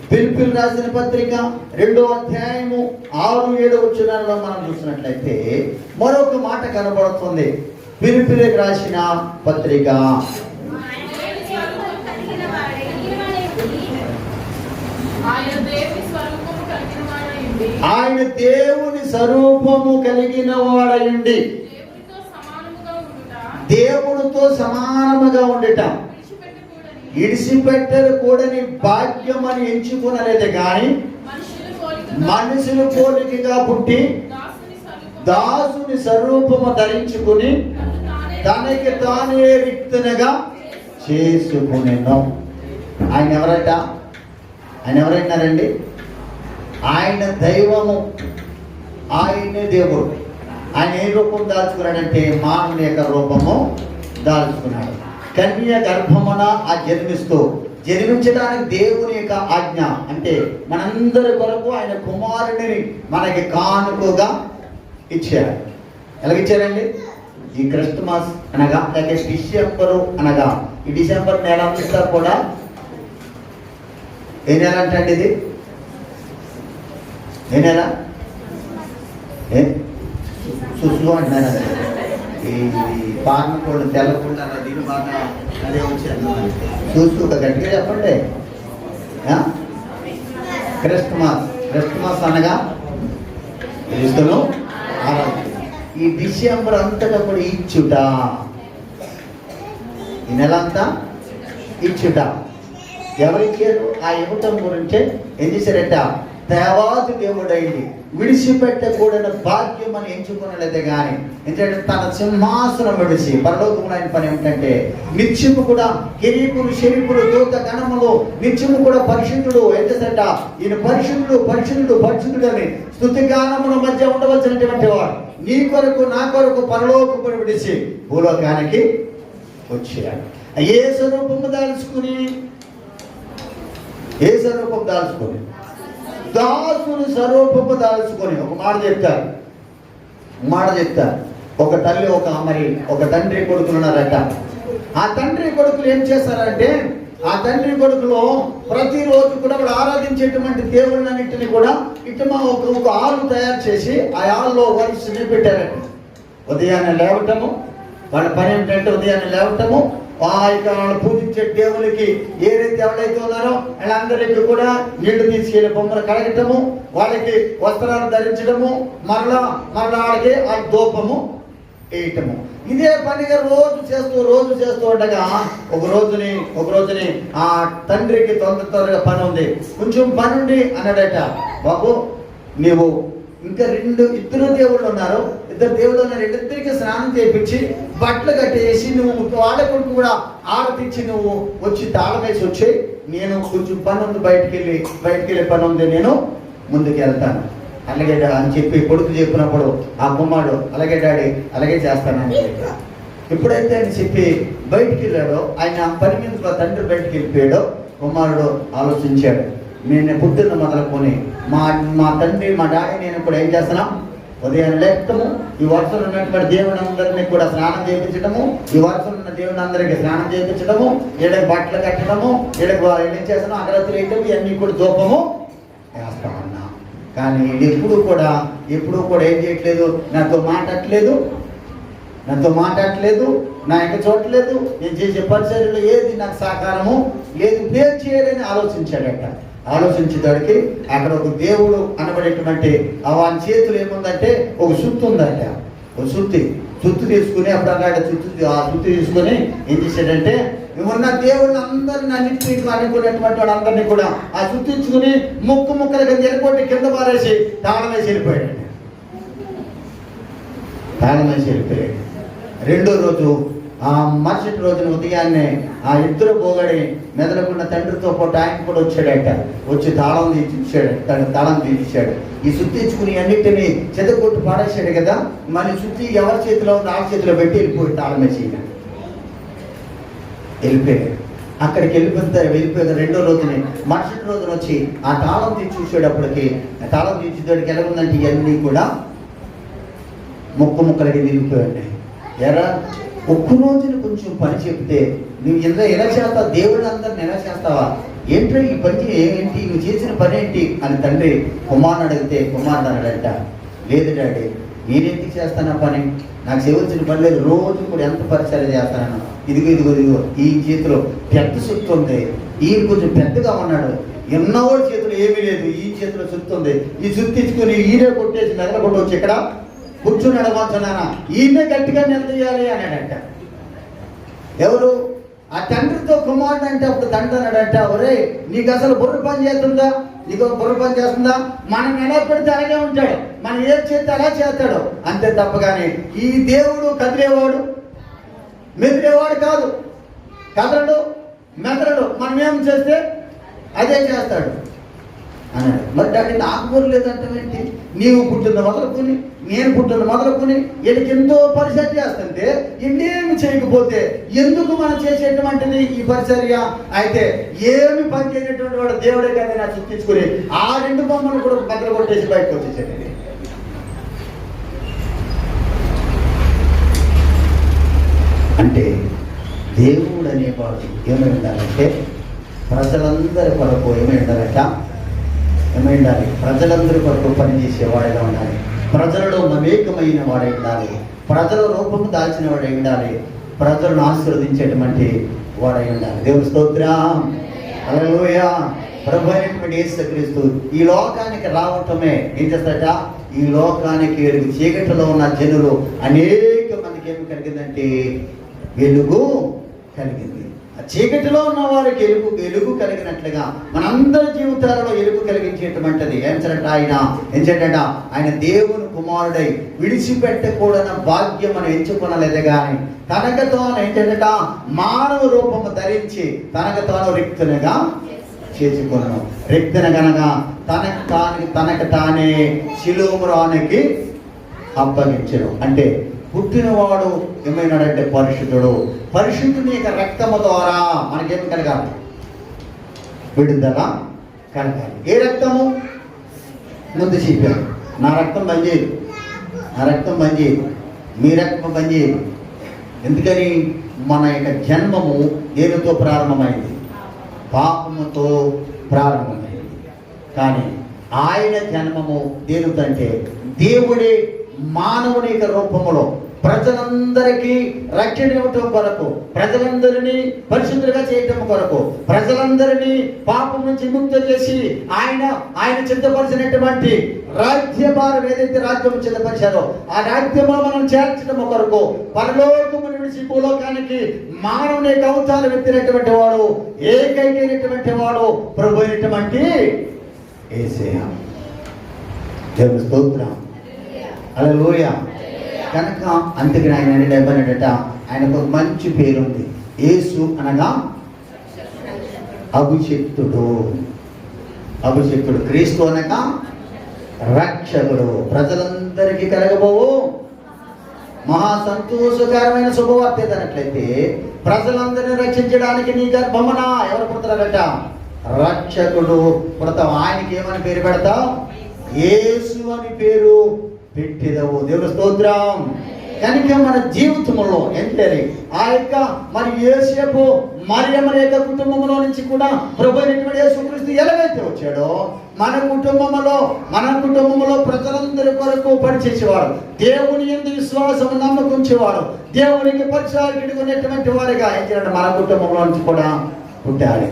ఫిలిప్పీయులకు రాసిన పత్రిక 2వ అధ్యాయము 6-7 వచనాల్లో మనం చూసినట్లయితే మరొక మాట కనబడుతుంది. ఫిలిప్పీయులకు రాసిన పత్రిక ఆయన దేవుని స్వరూపము కలిగిన వాడయుండి దేవునితో సమానముగా ఉండుట ఇడిసిపెట్టకూడని భాగ్యం అని ఎంచుకునలేదు కానీ మనుషులు పోలికగా పుట్టి దాసుని స్వరూపము ధరించుకుని తనకి తానే రిక్తునిగా చేసుకునేను. ఆయన ఎవరైనారండి? ఆయన దైవము, ఆయనే దేవుడు. ఆయన ఏ రూపం దాల్చుకున్నాడంటే మానవుని యొక్క రూపము దాల్చుకున్నాడు. కన్య గర్భమున ఆ జన్మించడానికి దేవుని యొక్క ఆజ్ఞ అంటే మనందరి కొరకు ఆయన కుమారుడిని మనకి కానుకగా ఇచ్చారు. ఎలాగిచ్చారండి? ఈ క్రిస్మస్ అనగా లేక డిసెంబరు అనగా ఈ డిసెంబర్ నెల అంతా కూడా ఏ నెల అంటండి? ఇది ఏ నెల? సుసు అంటున్నాను. ఈ పానకోళ్ళు తెల్లకుండా దీని బాగా అదే వచ్చాను. చూస్తూ గట్టిగా చెప్పండి. క్రిస్మస్ అనగా క్రీస్తును ఆరాధన. ఈ డిసెంబర్ అంతటా కూడా ఇచ్చుట, ఈ నెల అంతా ఇచ్చుట. ఎవరిచ్చారు? ఆ ఇవ్వటం గురించే ఏం చేశారట? దేవాది దేవుడైంది విడిచిపెట్టకూడని భాగ్యం అని ఎంచుకున్నట్లయితే కానీ ఎందుకంటే తన సింహాసనం విడిచి పరలోకములు ఆయన పని ఏమిటంటే నిత్యము కూడా కిరీపులు శరీపులు దూత గణములు నిత్యము కూడా పరిశుద్ధుడు. ఏం చేశారట? ఈయన పరిశుద్ధుడు అని స్తుతిగానముల మధ్య ఉండవలసినటువంటి వాడు నీ కొరకు నా కొరకు పరలోకమును విడిచి భూలోకానికి వచ్చాడు. ఏ స్వరూపము దాల్చుకుని దాసుని స్వరూపము దాల్చుకొని ఒక మాట చెప్తారు. ఒక తల్లి ఒక తండ్రి కొడుకులు ఉన్నారట. ఆ తండ్రి కొడుకులు ఏం చేస్తారంటే ఆ తండ్రి కొడుకులో ప్రతిరోజు కూడా వాడు ఆరాధించేటువంటి దేవుళ్ళన్నింటినీ కూడా ఒక ఆలు తయారు చేసి ఆ ఆల్లో వరుస పెట్టారట. ఉదయాన్నే లేవటము, వాళ్ళ పని ఏమిటంటే ఉదయాన్నే లేవటము, వాళ్ళు పూజించే దేవునికి ఏ రీతి ఎవరైతే ఉన్నారో వాళ్ళందరికీ కూడా నీళ్లు తీసుకెళ్లి బొమ్మలు కడగటము, వాళ్ళకి వస్త్రాలు ధరించడము, మరలా వాళ్ళకి ఆ దూపము వేయటము. ఇదే పనిగా రోజు చేస్తూ ఉండగా ఒక రోజుని ఆ తండ్రికి తొందరగా పని ఉంది, కొంచెం పని ఉంది అన్నాడట. బాబు నీవు ఇంకా ఇద్దరు దేవుళ్ళు ఉన్నారు, రెండిద్దరికి స్నానం చేయించి బట్టలు కట్టేసి నువ్వు వాళ్ళ కొడుకు కూడా ఆరతిచ్చి నువ్వు వచ్చి తాళం వేసి వచ్చి నేను కొంచెం పని ఉంది బయటికి పని ఉంది, నేను ముందుకు వెళ్తాను అలాగే అని చెప్పి కొడుకు చెప్పినప్పుడు ఆ కుమారుడు అలాగే డాడీ అలాగే చేస్తానని ఎప్పుడైతే అని చెప్పి బయటికి వెళ్ళాడో ఆయన పని మీద తండ్రి బయటికి వెళ్ళిపోయాడో కుమారుడు ఆలోచించాడు. నేను పుట్టిన మొదలుకొని మా తండ్రి మా డాడీ నేను కూడా ఏం చేస్తున్నాం? ఉదయాన్నే లేపటము, ఈ వరుసలో ఉన్నటువంటి దేవుని అందరినీ కూడా స్నానం చేయించడము, ఈ వరుసలో ఉన్న దేవుని అందరికీ స్నానం చేయించడము, ఈడకి బట్టలు కట్టడము, ఈడకి ఏం చేస్తున్నాం అగరత్తులు వేయటం, ఇవన్నీ కూడా ధూపము వేస్తామన్నా. కానీ ఎప్పుడు కూడా ఏం చేయట్లేదు, నాతో మాట్లాడట్లేదు, నా యొక్క చూడట్లేదు, నేను చేసే పరిచర్యలో ఏది నాకు సహకారము లేదు, ఏం చేయాలని ఆలోచించేదానికి అక్కడ ఒక దేవుడు అనబడేటువంటి వాని చేతులు ఏముందంటే ఒక సుత్తు ఉందట. ఒక సుత్తు తీసుకుని అప్పుడు అన్నాడు సుత్తు తీసుకుని ఏం చేశాడంటే ఉన్న దేవుడిని అందరిని అన్నింటినీ అనుకునేటువంటి వాడు అందరినీ కూడా ఆ సుత్తు ఇచ్చుకుని ముక్కలుగా నిలబొట్టి కింద పారేసి తాళం వేసి వెళ్ళిపోయాడు. రెండో రోజు ఆ మరుసటి రోజున ఉదయాన్నే ఆ ఇద్దరు పోగడి మెదలకున్న తండ్రితో పాటు ఆయన కూడా వచ్చాడట. వచ్చి తాళం తీసిచ్చాడు. ఈ సుత్తించుకుని అన్నిటినీ చెదగొట్టు పాడేశాడు కదా, మన సుత్తి ఎవరి చేతిలో ఉంది ఆ చేతిలో పెట్టి వెళ్ళిపోయి తాళం వేసి వెళ్ళిపోయాడు. అక్కడికి వెళ్ళిపోయిన రెండో రోజుని మరుసటి రోజున వచ్చి ఆ తాళం తీసి చూసేటప్పటికి తాళం తీసేటప్పటికి ఎలా ఉందంటే ఇవన్నీ కూడా ముక్కలకి విరిగిపోయాయి. ఒక్క రోజున కొంచెం పని చెప్తే నువ్వు ఎలా చేస్తావు? దేవుడు అందరిని ఎలా చేస్తావా? ఏంటో ఈ పని ఏంటి, నువ్వు చేసిన పని ఏంటి అని తండ్రి కుమారుని అడిగితే కుమారుడు అన్నాడంట, లేదు డాడీ నేనెందుకు చేస్తాను ఆ పని, నాకు చేయవలసిన పని లేదు, రోజు కూడా ఎంత పరిచయం చేస్తాను. ఇదిగో ఈ చేతిలో పెద్ద సుత్తు ఉంది, ఈయన కొంచెం పెద్దగా ఉన్నాడు, ఎన్నోడి చేతులు ఏమీ లేదు, ఈ చేతిలో సుత్తు ఉంది, ఈ సుత్తు ఇచ్చుకొని ఈయనే కొట్టేసి మెదల కొట్టు వచ్చి ఇక్కడ కూర్చుని అడగొచ్చున్నానా, ఈయనే గట్టిగా నిలదీయాలి అన్నాడంట. ఎవరు? ఆ తండ్రితో కుమారుడు అంటే అప్పుడు తండ్రి అన్నాడంట, ఒరే నీకు అసలు బుర్ర పని చేస్తుందా? మనం ఎలా పెడితే అలాగే ఉంటాడు, మనం ఏం చేస్తే అలా చేస్తాడు అంతే తప్ప కానీ ఈ దేవుడు కదిలేవాడు మెదిలేవాడు కాదు, కదలడు మెదలడు, మనం ఏం చేస్తే అదే చేస్తాడు. అన్నాడు. మరి డాడీ నాకు గొర్రె లేదంటే నీవు పుట్టిన మొదలుకొని నేను పుట్టిన మొదలుకొని వీళ్ళకి ఎంతో పరిచర్య చేస్తుంటే ఇంకేమి చేయకపోతే ఎందుకు మనం చేసేటువంటిది ఈ పరిచర్య? అయితే ఏమి పని చేయనటువంటి వాడు దేవుడే కదా నా చుట్టించుకుని ఆ 2 బొమ్మలు కూడా బద్దలు కొట్టేసి బయటకు వచ్చేసాడు. అంటే దేవుడు అనేవాడు ఏమై ఉండాలంటే ప్రజలందరి కొరకు ఏమై ఉండాలట? ఏమై ఉండాలి? ప్రజలందరి కొరకు పనిచేసేవాడిగా ఉండాలి. ప్రజలలో మమేకమైన వాడై ఉండాలి. ప్రజల రూపము దాల్చిన వాడై ఉండాలి. ప్రజలను ఆశీర్వదించేటువంటి వాడై ఉండాలి. దేవుని స్తోత్రం, హల్లెలూయా. ప్రభు అయినటువంటి యేసుక్రీస్తు ఈ లోకానికి రావటమే ఏం చేస్తాడట? ఈ లోకానికి చీకటిలో ఉన్న జనులు అనేక మందికి ఏమి కలిగిందంటే వెలుగు కలిగింది. ఆ చీకటిలో ఉన్న వారికి వెలుగు కలిగినట్లుగా మనందరి జీవితాలలో వెలుగు కలిగించేటువంటిది ఏంటంట? ఆయన దేవుని కుమారుడై విడిచిపెట్టకూడని భాగ్యం మనం ఎంచుకునలేదు. కానీ తనకు తాను ఏంటంట మానవ రూపము ధరించి తనకు తాను రిక్తునిగా చేసుకున్నాను. రిక్తునగనగా తనకు తానే శిలువరానికి అప్పగించను. అంటే పుట్టినవాడు ఏమైనాడంటే పరిశుద్ధుడు. పరిశుద్ధుని యొక్క రక్తము ద్వారా మనకేమి కలగాలి? విడుదల కలగాలి. ఏ రక్తము? ముందు చెప్పాను, నా రక్తం పనిచేయదు, నా రక్తం పనిచేయదు, మీ రక్తం పనిచేయదు. ఎందుకని? మన యొక్క జన్మము దేనితో ప్రారంభమైంది? పాపముతో ప్రారంభమైంది. కానీ ఆయన జన్మము దేనికంటే దేవుడే మానవుని యొక్క రూపములో ప్రజలందరికీ రక్షణ ఇవ్వటం కొరకు, ప్రజలందరినీ పరిశుద్ధులుగా చేయటం కొరకు, ప్రజలందరినీ పాపం నుంచి ముక్తి చేసి ఆయన సిద్ధపరిచినటువంటి రాజ్యభారం ఏదైతే రాజ్యం సిద్ధపరిచారో ఆ రాజ్యంలో మనం చేర్చడం కొరకు పరలోకము విడిచి భూలోకానికి మానవుని అవతారం ఎత్తినటువంటి వాడు, ఏకైకైనటువంటి వాడు ప్రభు అయినటువంటి యేసయ్య. దేవుని స్తోత్రం, హల్లెలూయా. కనుక అందుకని ఆయన ఏమన్నాడట? ఆయనకు ఒక మంచి పేరుంది. యేసు అనగా అభిషిక్తుడు. అభిషిక్తుడు. క్రీస్తు అనగా రక్షకుడు. ప్రజలందరికీ కలగబోవు మహా సంతోషకరమైన శుభవార్త ఏదన్నట్లయితే ప్రజలందరినీ రక్షించడానికి నీ గర్భమున ఎవరు పుడతారట? రక్షకుడు పుడతావు. ఆయనకి ఏమని పేరు పెడతావు? యేసు అని పేరు పెట్టిదవు. దేవుని స్తోత్రం. కనుక మన జీవితంలో ఏంటంటే ఆ యొక్క మరి యేసేపు మరియమ్మ యొక్క కుటుంబంలో నుంచి కూడా ప్రభు అయినటువంటి యేసుక్రీస్తు ఎలాగైతే వచ్చాడో మన కుటుంబంలో ప్రజలందరి కొరకు పనిచేసేవాడు, దేవుని యందు విశ్వాసం నమ్మకుంచేవాడు, దేవునికి పరిచారకుడుకునేటువంటి వారిగా ఏం చేయాలంటే మన కుటుంబంలో నుంచి కూడా పుట్టాలి.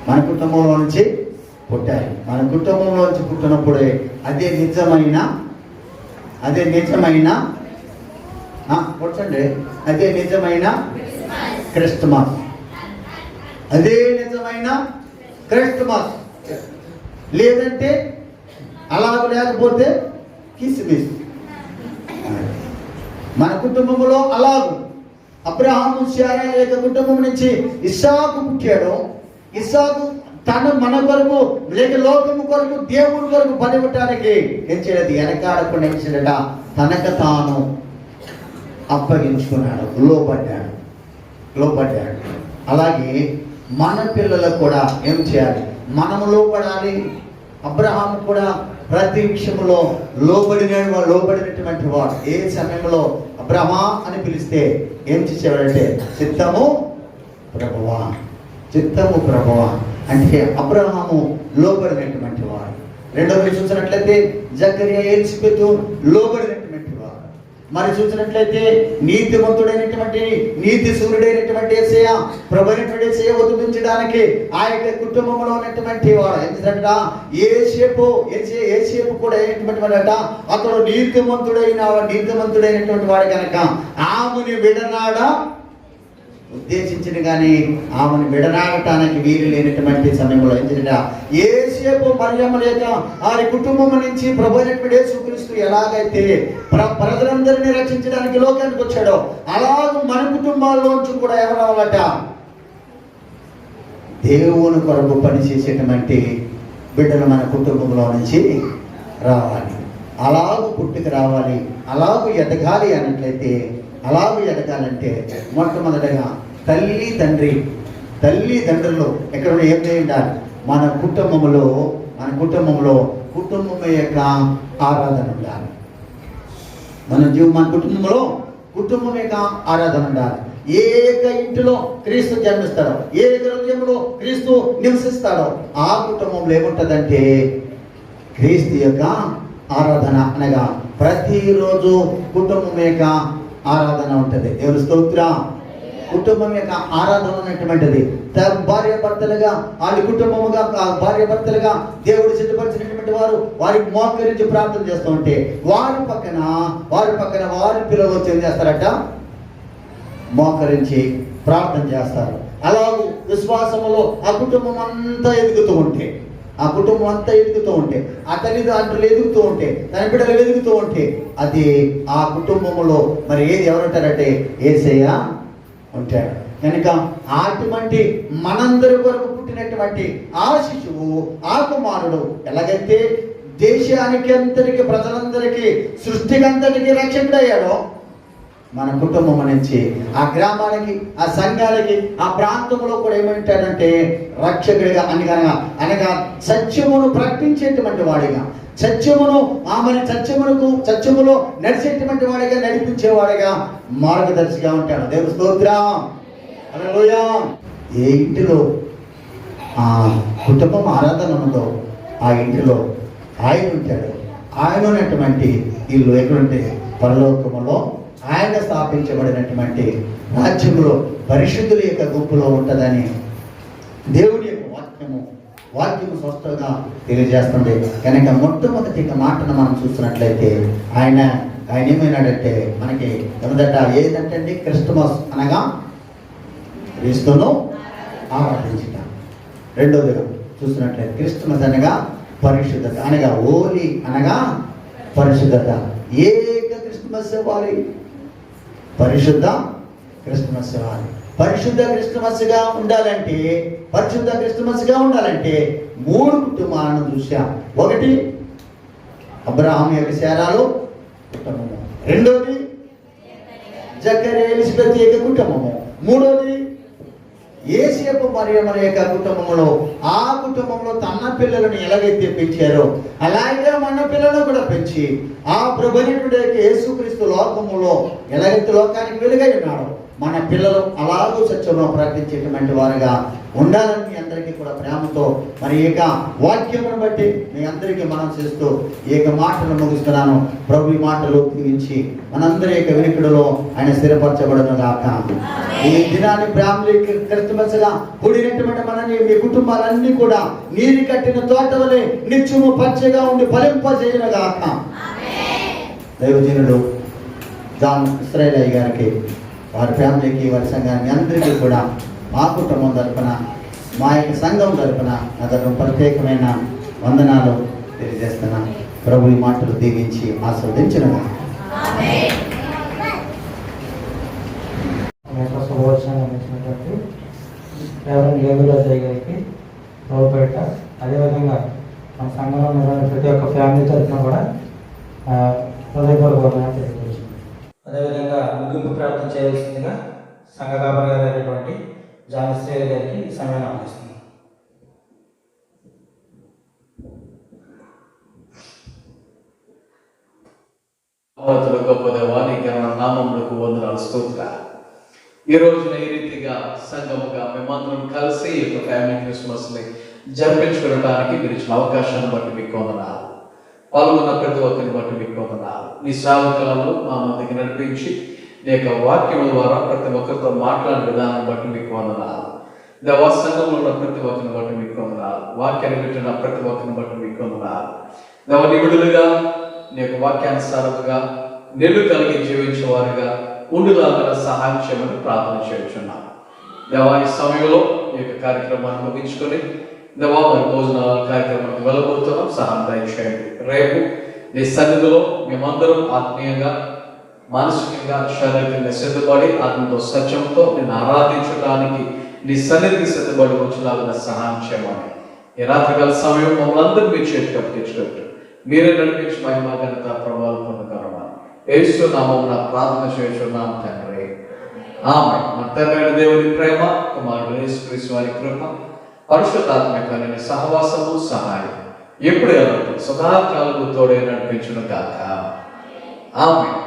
మన కుటుంబంలో నుంచి పుట్టాలి. మన కుటుంబంలో నుంచి పుట్టినప్పుడే అదే నిజమైన క్రిస్మస్. అదే నిజమైన క్రిస్మస్. లేదంటే అలాగ లేకపోతే కిస్మిస్. మన కుటుంబంలో అలాగూ అబ్రహాము శారా యొక్క కుటుంబం నుంచి ఇస్సాకు పుట్టాడు. ఇస్సాకు మన కొరకు లేక లోకము కొరకు దేవుడి కొరకు పనివ్వటానికి ఏం చేయలేదు, వెనకాడకుండా ఏం చేయలేట, తనకు తాను అప్పగించుకున్నాడు, లోపడ్డాడు. అలాగే మన పిల్లలకు కూడా ఏం చేయాలి? మనము లోపడాలి. అబ్రహాము కూడా ప్రతి విషయంలో లోబడినటువంటి వాడు. ఏ సమయంలో అబ్రహమా అని పిలిస్తే ఏం చేసేవాడంటే చిత్తము ప్రభువా అంటే అబ్రహాము లోబడినటువంటి వాడు. రెండవది చూసినట్లయితే జకరియా ఎలిజబెత్ లోబడినటువంటి వాడు. మరి చూసినట్లయితే నీతి సూర్యుడైనటువంటి యేసయ్య ప్రభు అయినటువంటి యేసయ్య ఉద్భవించడానికి ఆ యొక్క కుటుంబంలో ఉన్నటువంటి వాడు. ఎందుకంట యేసేపు కూడా అయినటువంటి వాడట. అతడు నీతిమంతుడైనటువంటి వాడు కనుక ఆమెని విడనాడా ఉద్దేశించిన కానీ ఆమెను విడనాడటానికి వీలు లేనటువంటి సమయంలో ఏంటంటే యేసేపు మరియమ్మ లేక వారి కుటుంబం నుంచి ప్రభు అయినటువంటి యేసుక్రీస్తు ఎలాగైతే ప్రజలందరినీ రక్షించడానికి లోకానికి వచ్చాడో అలాగ మన కుటుంబాల్లోంచి కూడా ఎవరు రావాలట? దేవుని కొరకు పనిచేసేటువంటి బిడ్డలు మన కుటుంబంలో నుంచి రావాలి. అలాగూ పుట్టుకు రావాలి, అలాగూ ఎదగాలి అన్నట్లయితే, అలాగూ ఎదగాలంటే మొట్టమొదటిగా తల్లిదండ్రులు ఎక్కడ ఏం చేయాలి? మన కుటుంబంలో కుటుంబం యొక్క ఆరాధన ఉండాలి. మన కుటుంబం యొక్క ఆరాధన ఉండాలి. ఏక ఇంటిలో క్రీస్తు జన్మిస్తాడో, ఏ హృదయంలో క్రీస్తు నివసిస్తాడో ఆ కుటుంబంలో ఏముంటుందంటే క్రీస్తు యొక్క ఆరాధన, అనగా ప్రతిరోజు కుటుంబం యొక్క ఆరాధన ఉంటుంది. దేవుని స్తోత్రం. కుటుంబం యొక్క ఆరాధన ఉన్నటువంటిది భార్యాభర్తలుగా వాళ్ళ కుటుంబముగా భార్యాభర్తలుగా దేవుడు సిద్ధపరిచినటువంటి వారు వారికి మోకరించి ప్రార్థన చేస్తూ ఉంటే వారి పక్కన వారి పిల్లలు వచ్చి ఏం చేస్తారట? మోకరించి ప్రార్థన చేస్తారు. అలాగూ విశ్వాసములో ఆ కుటుంబం అంతా ఎదుగుతూ ఉంటే ఆ తల్లిదండ్రులు ఎదుగుతూ ఉంటే, తన బిడ్డలు ఎదుగుతూ ఉంటే అది ఆ కుటుంబంలో మరి ఎవరుంటారంటే యేసయ్య ఉంటాడు. కనుక అటువంటి మనందరి కొరకు పుట్టినటువంటి ఆ శిశువు, ఆ కుమారుడు ఎలాగైతే దేశానికి అంతరికి, ప్రజలందరికీ, సృష్టికంతటికి రక్షకుడయ్యాడో మన కుటుంబం నుంచి ఆ గ్రామానికి, ఆ సంఘాలకి, ఆ ప్రాంతంలో కూడా ఏమంటాడంటే రక్షకుడిగా అనగా సత్యమును ప్రకటించేటువంటి వాడిగా, సత్యములో నడిచేటువంటి వాడిగా, నడిపించేవాడిగా, మార్గదర్శిగా ఉంటాడు. దేవుని స్తోత్రం. హల్లెలూయా. ఏ ఇంటిలో ఆ కుటుంబం ఆరాధన ఉన్నదో ఆ ఇంటిలో ఆయన ఉంటాడు. ఆయన ఉన్నటువంటి ఇల్లు ఎక్కడుంటే పరలోకములో ఆయన స్థాపించబడినటువంటి రాజ్యంలో పరిశుద్ధుల యొక్క గుంపులో ఉంటుందని దేవుని యొక్క వాక్యము స్పష్టంగా తెలియజేస్తుంది. కనుక మొట్టమొదటి మాటను మనం చూస్తున్నట్లయితే ఆయన ఏమైనాడంటే మనకి మొదట ఏదంటే క్రిస్టమస్ అనగా క్రీస్తును ఆరాధించట. రెండోదిగా చూస్తున్నట్లయితే క్రిస్టమస్ అనగా పరిశుద్ధత, అనగా హోలీ అనగా పరిశుద్ధత. ఏక క్రిస్టమస్ ఇవ్వాలి, పరిశుద్ధ క్రిస్టమస్ ఇవ్వాలి. పరిశుద్ధ క్రిస్టమస్గా ఉండాలంటే 3 కుటుంబాలను చూసాం. ఒకటి అబ్రహాం యొక్క శారాలు కుటుంబము, రెండోది జకరియా ఎలిజబెత్ యొక్క కుటుంబము, మూడోది యేసేపు మరియమ్మ యొక్క కుటుంబంలో, ఆ కుటుంబంలో తన పిల్లలను ఎలాగైతే పెంచారో అలాగే మన పిల్లలను కూడా పెంచి ఆ ప్రభువైనటువంటి యేసుక్రీస్తు లోకములో ఎలాగైతే లోకానికి వెలుగై ఉన్నాడో మన పిల్లలు అలాగూ సత్యంలో ప్రకటించేటువంటి వారుగా ఉండాలని మీ అందరికీ కూడా ప్రేమతో మరి ఏక వాక్యమును బట్టి మీ అందరికీ మనం చేస్తూ ఏక మాటలు ముగిస్తున్నాను. ప్రభు ఈ మాటలు దీవించి మనందరి యొక్క వెనుకడలో ఆయన స్థిరపరచబడను గాక. ఈ దినాన్ని ఫ్యామిలీ క్రిస్మస్గా కూడినటువంటి మనని మీ కుటుంబాలన్నీ కూడా నీరు కట్టిన తోట వలె నిత్యము పచ్చగా ఉండి ఫలింపజేయను గాక. దైవజనుడు జాన్ ఇశ్రాయేలయ్య గారికి, వారి ఫ్యామిలీకి, వారి సంఘానికి అందరికీ కూడా మా కుటుంబం తరపున, మా యొక్క సంఘం తరపున అతను ప్రత్యేకమైన వందనాలు తెలియజేస్తున్నాను. ప్రభు ఈ మాటలు దీవించి ఆస్వాదించినగా. లేబురాజయ్య గారికి ప్రభుపేట, అదేవిధంగా మన సంఘంలో ఉన్న ప్రతి ఒక్క ఫ్యామిలీ తరఫున కూడా హృదయపూర్వక తెలియజేస్తున్నాను. అదేవిధంగా ముగింపు ప్రార్థన చేయవలసిందిగా సంఘ కాపరి గారు అయినటువంటి జానశ్రీ గారికి ఈ సమయాన్ని అందిస్తున్నాను. గొప్ప దేవానికి నామములకు వందనాలు, స్తోత్రాలు. ఈ రోజున ఈ రీతిగా సంఘముగా మేమందరం కలిసి ఈ యొక్క ఫ్యామిలీ క్రిస్మస్ ని జరిపించుకోవడానికి మీరు ఇచ్చిన అవకాశాన్ని బట్టి మీకు వందనాలు. పాల్గొన్న ప్రతి ఒక్కరిని బట్టి మీకు వందనాలు. నీ సేవకులను మా మధ్యకి నడిపించి నీ యొక్క వాక్యం ద్వారా ప్రతి ఒక్కరితో మాట్లాడే విధానం బట్టి మీకు వందనాలు. దేవా సంఘంలో ఉన్న ప్రతి ఒక్కరిని బట్టి మీకు వందనాలు. వాక్యాన్ని వింటున్న ప్రతి ఒక్కరిని బట్టి మీకు వందనాలు. దేవ నిబుడులుగా నీ యొక్క వాక్యానుసారముగా నెల్లు కలిగి జీవించేవారుగా ఉండులాగా సహాయం చేయమని ప్రార్థన చేస్తున్నాం. దేవా ఈ సమయంలో ఈ యొక్క కార్యక్రమాన్ని ముగించుకొని దేవా మరి భోజనాల కార్యక్రమానికి వెళ్ళబోతున్నాం. సహాయం దయచేయండి. రేపు నీ సన్నిధిలో మేమందరం ఆత్మీయంగా, మానసికంగా, శారీరకంగా సిద్ధపడి ఆత్మతో సత్యంతో నేను ఆరాధించడానికి నీ సన్నిధికి సిద్ధపడి వచ్చేలాగా సహాయం చేయమని ఈ రాత్రికాల సమయం మమ్మల్ని అందరూ మీ చేతికి అప్పగించినట్టు మీరే నడిపించి మహిమ ఘనత ప్రభావాలు పొందగలమా యేసు నామమున ప్రార్థన చేస్తున్నాం తండ్రి ఆమె. మన తండ్రి అయిన దేవుని ప్రేమ, కుమారుడు యేసుక్రీస్తు వారి కృప, పరిశుద్ధాత్మక సహవాసము సహాయం ఎప్పుడు ఎల్లప్పుడు సదాకాలము తోడే నడిపించును గాక. ఆమె.